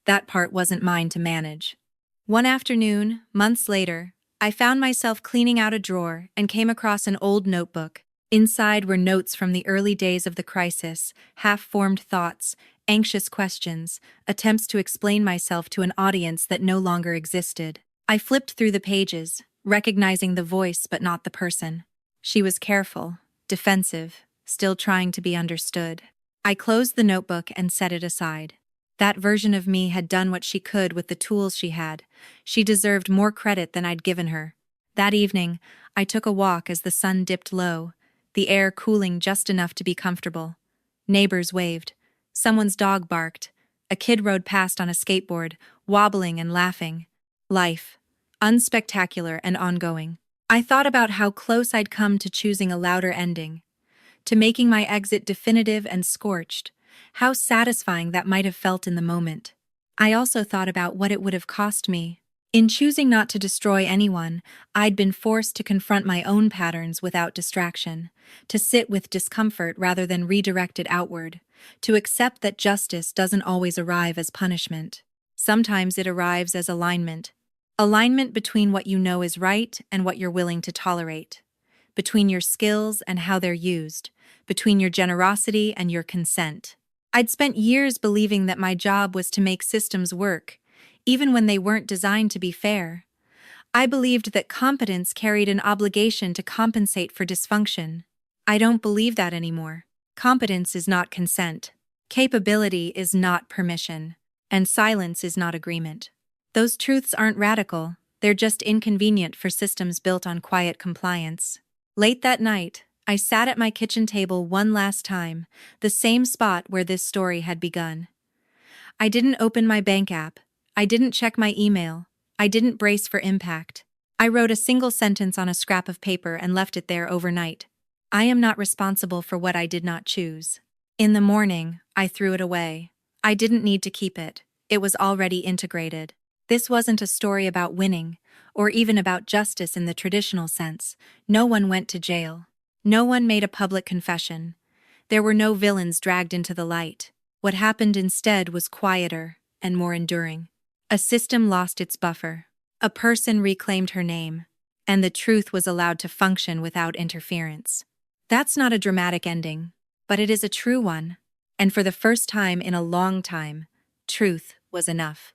That part wasn't mine to manage. One afternoon, months later, I found myself cleaning out a drawer and came across an old notebook. Inside were notes from the early days of the crisis, half-formed thoughts, anxious questions, attempts to explain myself to an audience that no longer existed. I flipped through the pages, recognizing the voice but not the person. She was careful, defensive, still trying to be understood. I closed the notebook and set it aside. That version of me had done what she could with the tools she had. She deserved more credit than I'd given her. That evening, I took a walk as the sun dipped low, the air cooling just enough to be comfortable. Neighbors waved. Someone's dog barked. A kid rode past on a skateboard, wobbling and laughing. Life. Unspectacular and ongoing. I thought about how close I'd come to choosing a louder ending, to making my exit definitive and scorched, how satisfying that might have felt in the moment. I also thought about what it would have cost me. In choosing not to destroy anyone, I'd been forced to confront my own patterns without distraction, to sit with discomfort rather than redirect it outward, to accept that justice doesn't always arrive as punishment. Sometimes it arrives as alignment. Alignment between what you know is right and what you're willing to tolerate, between your skills and how they're used, between your generosity and your consent. I'd spent years believing that my job was to make systems work, even when they weren't designed to be fair. I believed that competence carried an obligation to compensate for dysfunction. I don't believe that anymore. Competence is not consent. Capability is not permission. And silence is not agreement. Those truths aren't radical, they're just inconvenient for systems built on quiet compliance. Late that night, I sat at my kitchen table one last time, the same spot where this story had begun. I didn't open my bank app. I didn't check my email. I didn't brace for impact. I wrote a single sentence on a scrap of paper and left it there overnight. I am not responsible for what I did not choose. In the morning, I threw it away. I didn't need to keep it. It was already integrated. This wasn't a story about winning, or even about justice in the traditional sense. No one went to jail. No one made a public confession. There were no villains dragged into the light. What happened instead was quieter and more enduring. A system lost its buffer. A person reclaimed her name, and the truth was allowed to function without interference. That's not a dramatic ending, but it is a true one. And for the first time in a long time, truth was enough.